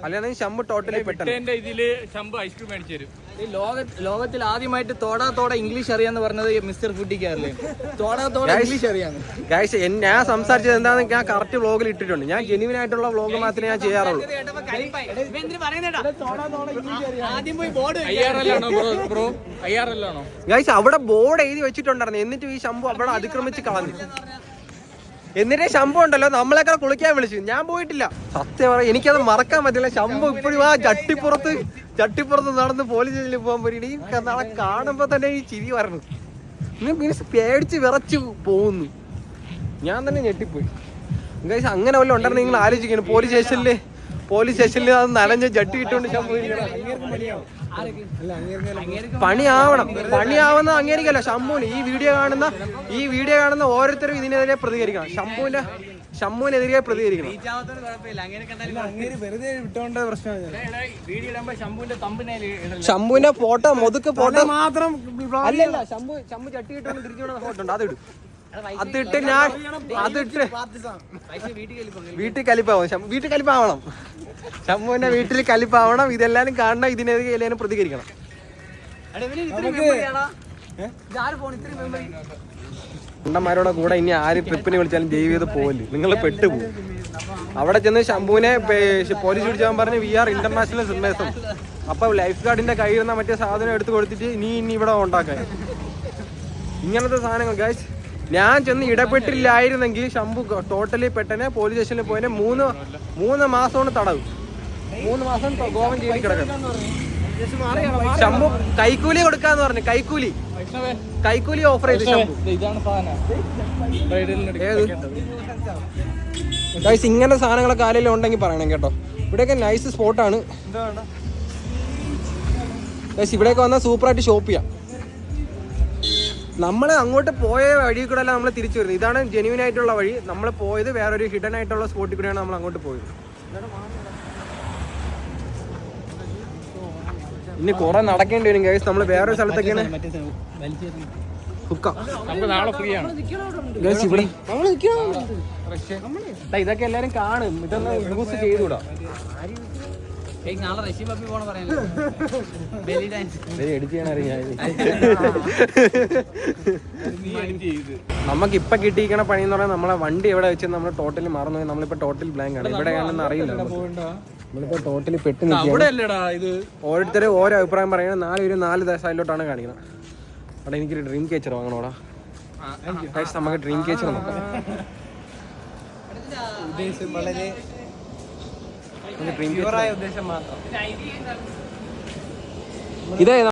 അല്ലാതെ ശംഭു ടോട്ടലി പെട്ടെന്ന് ലോകത്തിൽ ആദ്യമായിട്ട് തോടാത്തോടെ ഇംഗ്ലീഷ് അറിയാന്ന് പറഞ്ഞത് മിസ്റ്റർ ഫുഡിക്കാരല്ലേ. തോടാത്തോടെ ഇംഗ്ലീഷ് അറിയാന്ന് ഗൈസ്. ഞാൻ സംസാരിച്ചത് എന്താണെന്ന് ഞാൻ കറക്റ്റ് വ്ളോഗിൽ ഇട്ടിട്ടുണ്ട്. ഞാൻ ജെന്യുവൻ ആയിട്ടുള്ള വ്ളോഗ് മാത്രമേ ഞാൻ ചെയ്യാറുള്ളൂ. ഗൈസ് അവിടെ ബോർഡ് എഴുതി വെച്ചിട്ടുണ്ടായിരുന്നു. എന്നിട്ട് ഈ ശംഭു അവിടെ അതിക്രമിച്ച് കളഞ്ഞു. എന്നിട്ട് ശംഭു ഉണ്ടല്ലോ നമ്മളെക്കാൾ കുളിക്കാൻ വിളിച്ചു. ഞാൻ പോയിട്ടില്ല. സത്യം പറയാം, എനിക്കത് മറക്കാൻ പറ്റില്ല. ശംഭു ഇപ്പോഴും ആ ചട്ടിപ്പുറത്ത് നടന്ന് പോലീസ് സ്റ്റേഷനിൽ പോകാൻ പറ്റി. ഈ നാളെ കാണുമ്പോ തന്നെ ഈ ചിരി വരണം. മീൻസ് പേടിച്ച് വിറച്ചു പോകുന്നു. ഞാൻ തന്നെ ഞെട്ടിപ്പോയി ഗൈസ്. അങ്ങനെ വല്ലതും ഉണ്ടായിരുന്നു നിങ്ങൾ ആലോചിക്കണം. പോലീസ് സ്റ്റേഷനിൽ അത് നനഞ്ഞ ജട്ടി ഇട്ടുകൊണ്ട് ശംഭു പണിയാവുന്ന അംഗീകരിക്കല്ല ശംഭുവിന്. ഈ വീഡിയോ കാണുന്ന ഓരോരുത്തരും ഇതിനെതിരെ പ്രതികരിക്കണം. ശംഭുവിനെതിരെ പ്രതികരിക്കണം. ശംഭുവിന്റെ ഫോട്ടോ മുതുക്ക് ഫോട്ടോ മാത്രം അല്ലല്ല. ശംഭു ചട്ടി ഇട്ടുകൊണ്ട് തിരിച്ചു ഫോട്ടോ ഉണ്ട്. അതിട്ട് വീട്ടിൽ കലിപ്പാവണം. ശംഭുവിന്റെ വീട്ടിൽ കലിപ്പാവണം. ഇതെല്ലാരും കാണണം. ഇതിനെതിരെ എല്ലാവരും പ്രതികരിക്കണം. ഉണ്ടന്മാരോടെ കൂടെ ഇനി ആര് ട്രിപ്പിന് വിളിച്ചാലും ദയവ് ചെയ്ത് പോവല്ലേ. നിങ്ങൾ പെട്ടുപോകും. അവിടെ ചെന്ന് ശംഭുവിനെ പോലീസ് പിടിച്ചാൽ പറഞ്ഞ് വി ആർ ഇന്റർനാഷണൽ സിനിമേഴ്സും. അപ്പൊ ലൈഫ് ഗാർഡിന്റെ കയ്യിൽ നിന്ന് മറ്റേ സാധനം എടുത്ത് കൊടുത്തിട്ട് ഇനി ഇവിടെ ഉണ്ടാക്കാൻ ഇങ്ങനത്തെ സാധനങ്ങൾ ഗൈസ്. ഞാൻ ചെന്ന് ഇടപെട്ടില്ലായിരുന്നെങ്കിൽ ശംഭു ടോട്ടലി പെട്ടെന്ന് പോലീസ് സ്റ്റേഷനിൽ പോയതിന് 3 മാസമാണ് തടവ്. 3 മാസം ഗോവൻ ജയിലിൽ കിടക്കണം. ശംഭു കൈക്കൂലി കൊടുക്കാന്ന് പറഞ്ഞു. കൈക്കൂലി ഓഫർ ചെയ്ത് ശംഭു. ഗൈസ് ഇങ്ങനെ സാധനങ്ങളൊക്കെ ആരെങ്കിലും ഉണ്ടെങ്കിൽ പറയണം കേട്ടോ. ഇവിടെയൊക്കെ നൈസ് സ്പോട്ടാണ് ഗൈസ്. ഇവിടെയൊക്കെ വന്നാൽ സൂപ്പറായിട്ട് ഷോപ്പ് ചെയ്യാം. നമ്മൾ അങ്ങോട്ട് പോയ വഴി കൂടെ അല്ല നമ്മൾ തിരിച്ചു വരുന്നത്. ഇതാണ് ജെന്യുവൻ ആയിട്ടുള്ള വഴി. നമ്മൾ പോയത് വേറൊരു ഹിഡൻ ആയിട്ടുള്ള സ്പോട്ടിൽ കൂടെയാണ് നമ്മൾ അങ്ങോട്ട് പോയത്. ഇനി കുറെ നടക്കേണ്ടി വരും ഗൈസ്. നമ്മൾ വേറൊരു സ്ഥലത്തൊക്കെയാണ്. ഇതൊക്കെ എല്ലാരും കാണും. ഇതൊന്ന് യൂസ് ചെയ്തുകൂടാ. നാളെ റഷ്യ പപ്പി പോണ പറയാനല്ലോ ബെലി ഡാൻസ് എഡിറ്റ് ചെയ്യാൻ നീ edit ചെയ്ത്. നമുക്ക് ഇപ്പൊ കിട്ടിയിരിക്കണ പണി എന്ന് പറഞ്ഞാൽ നമ്മളെ വണ്ടി എവിടെ വെച്ച് നമ്മൾ ടോട്ടലി മറന്നു. നമ്മളിപ്പോ ടോട്ടൽ ബ്ലാങ്ക് ആണ്. എവിടെയാണെന്ന് അറിയില്ല. നമ്മളിപ്പോ ടോട്ടലി പെട്ട് നിൽക്കുക. അവിടെ അല്ലേടാ ഇത്. ഓരോരുത്തരും ഓരോ അഭിപ്രായം പറയുന്നത് 4 സൈഡിലോട്ടാണ് കാണിക്കുന്നത്. അവിടെ എനിക്കൊരു ഡ്രീം കേച്ചർ വാങ്ങണോടാ. നമുക്ക് ഡ്രീം കേച്ചർ നോക്കാം. ഉദ്ദേശം വളരെ ഡ്രീം ഉദ്ദേശം മാത്രം. ഇതേ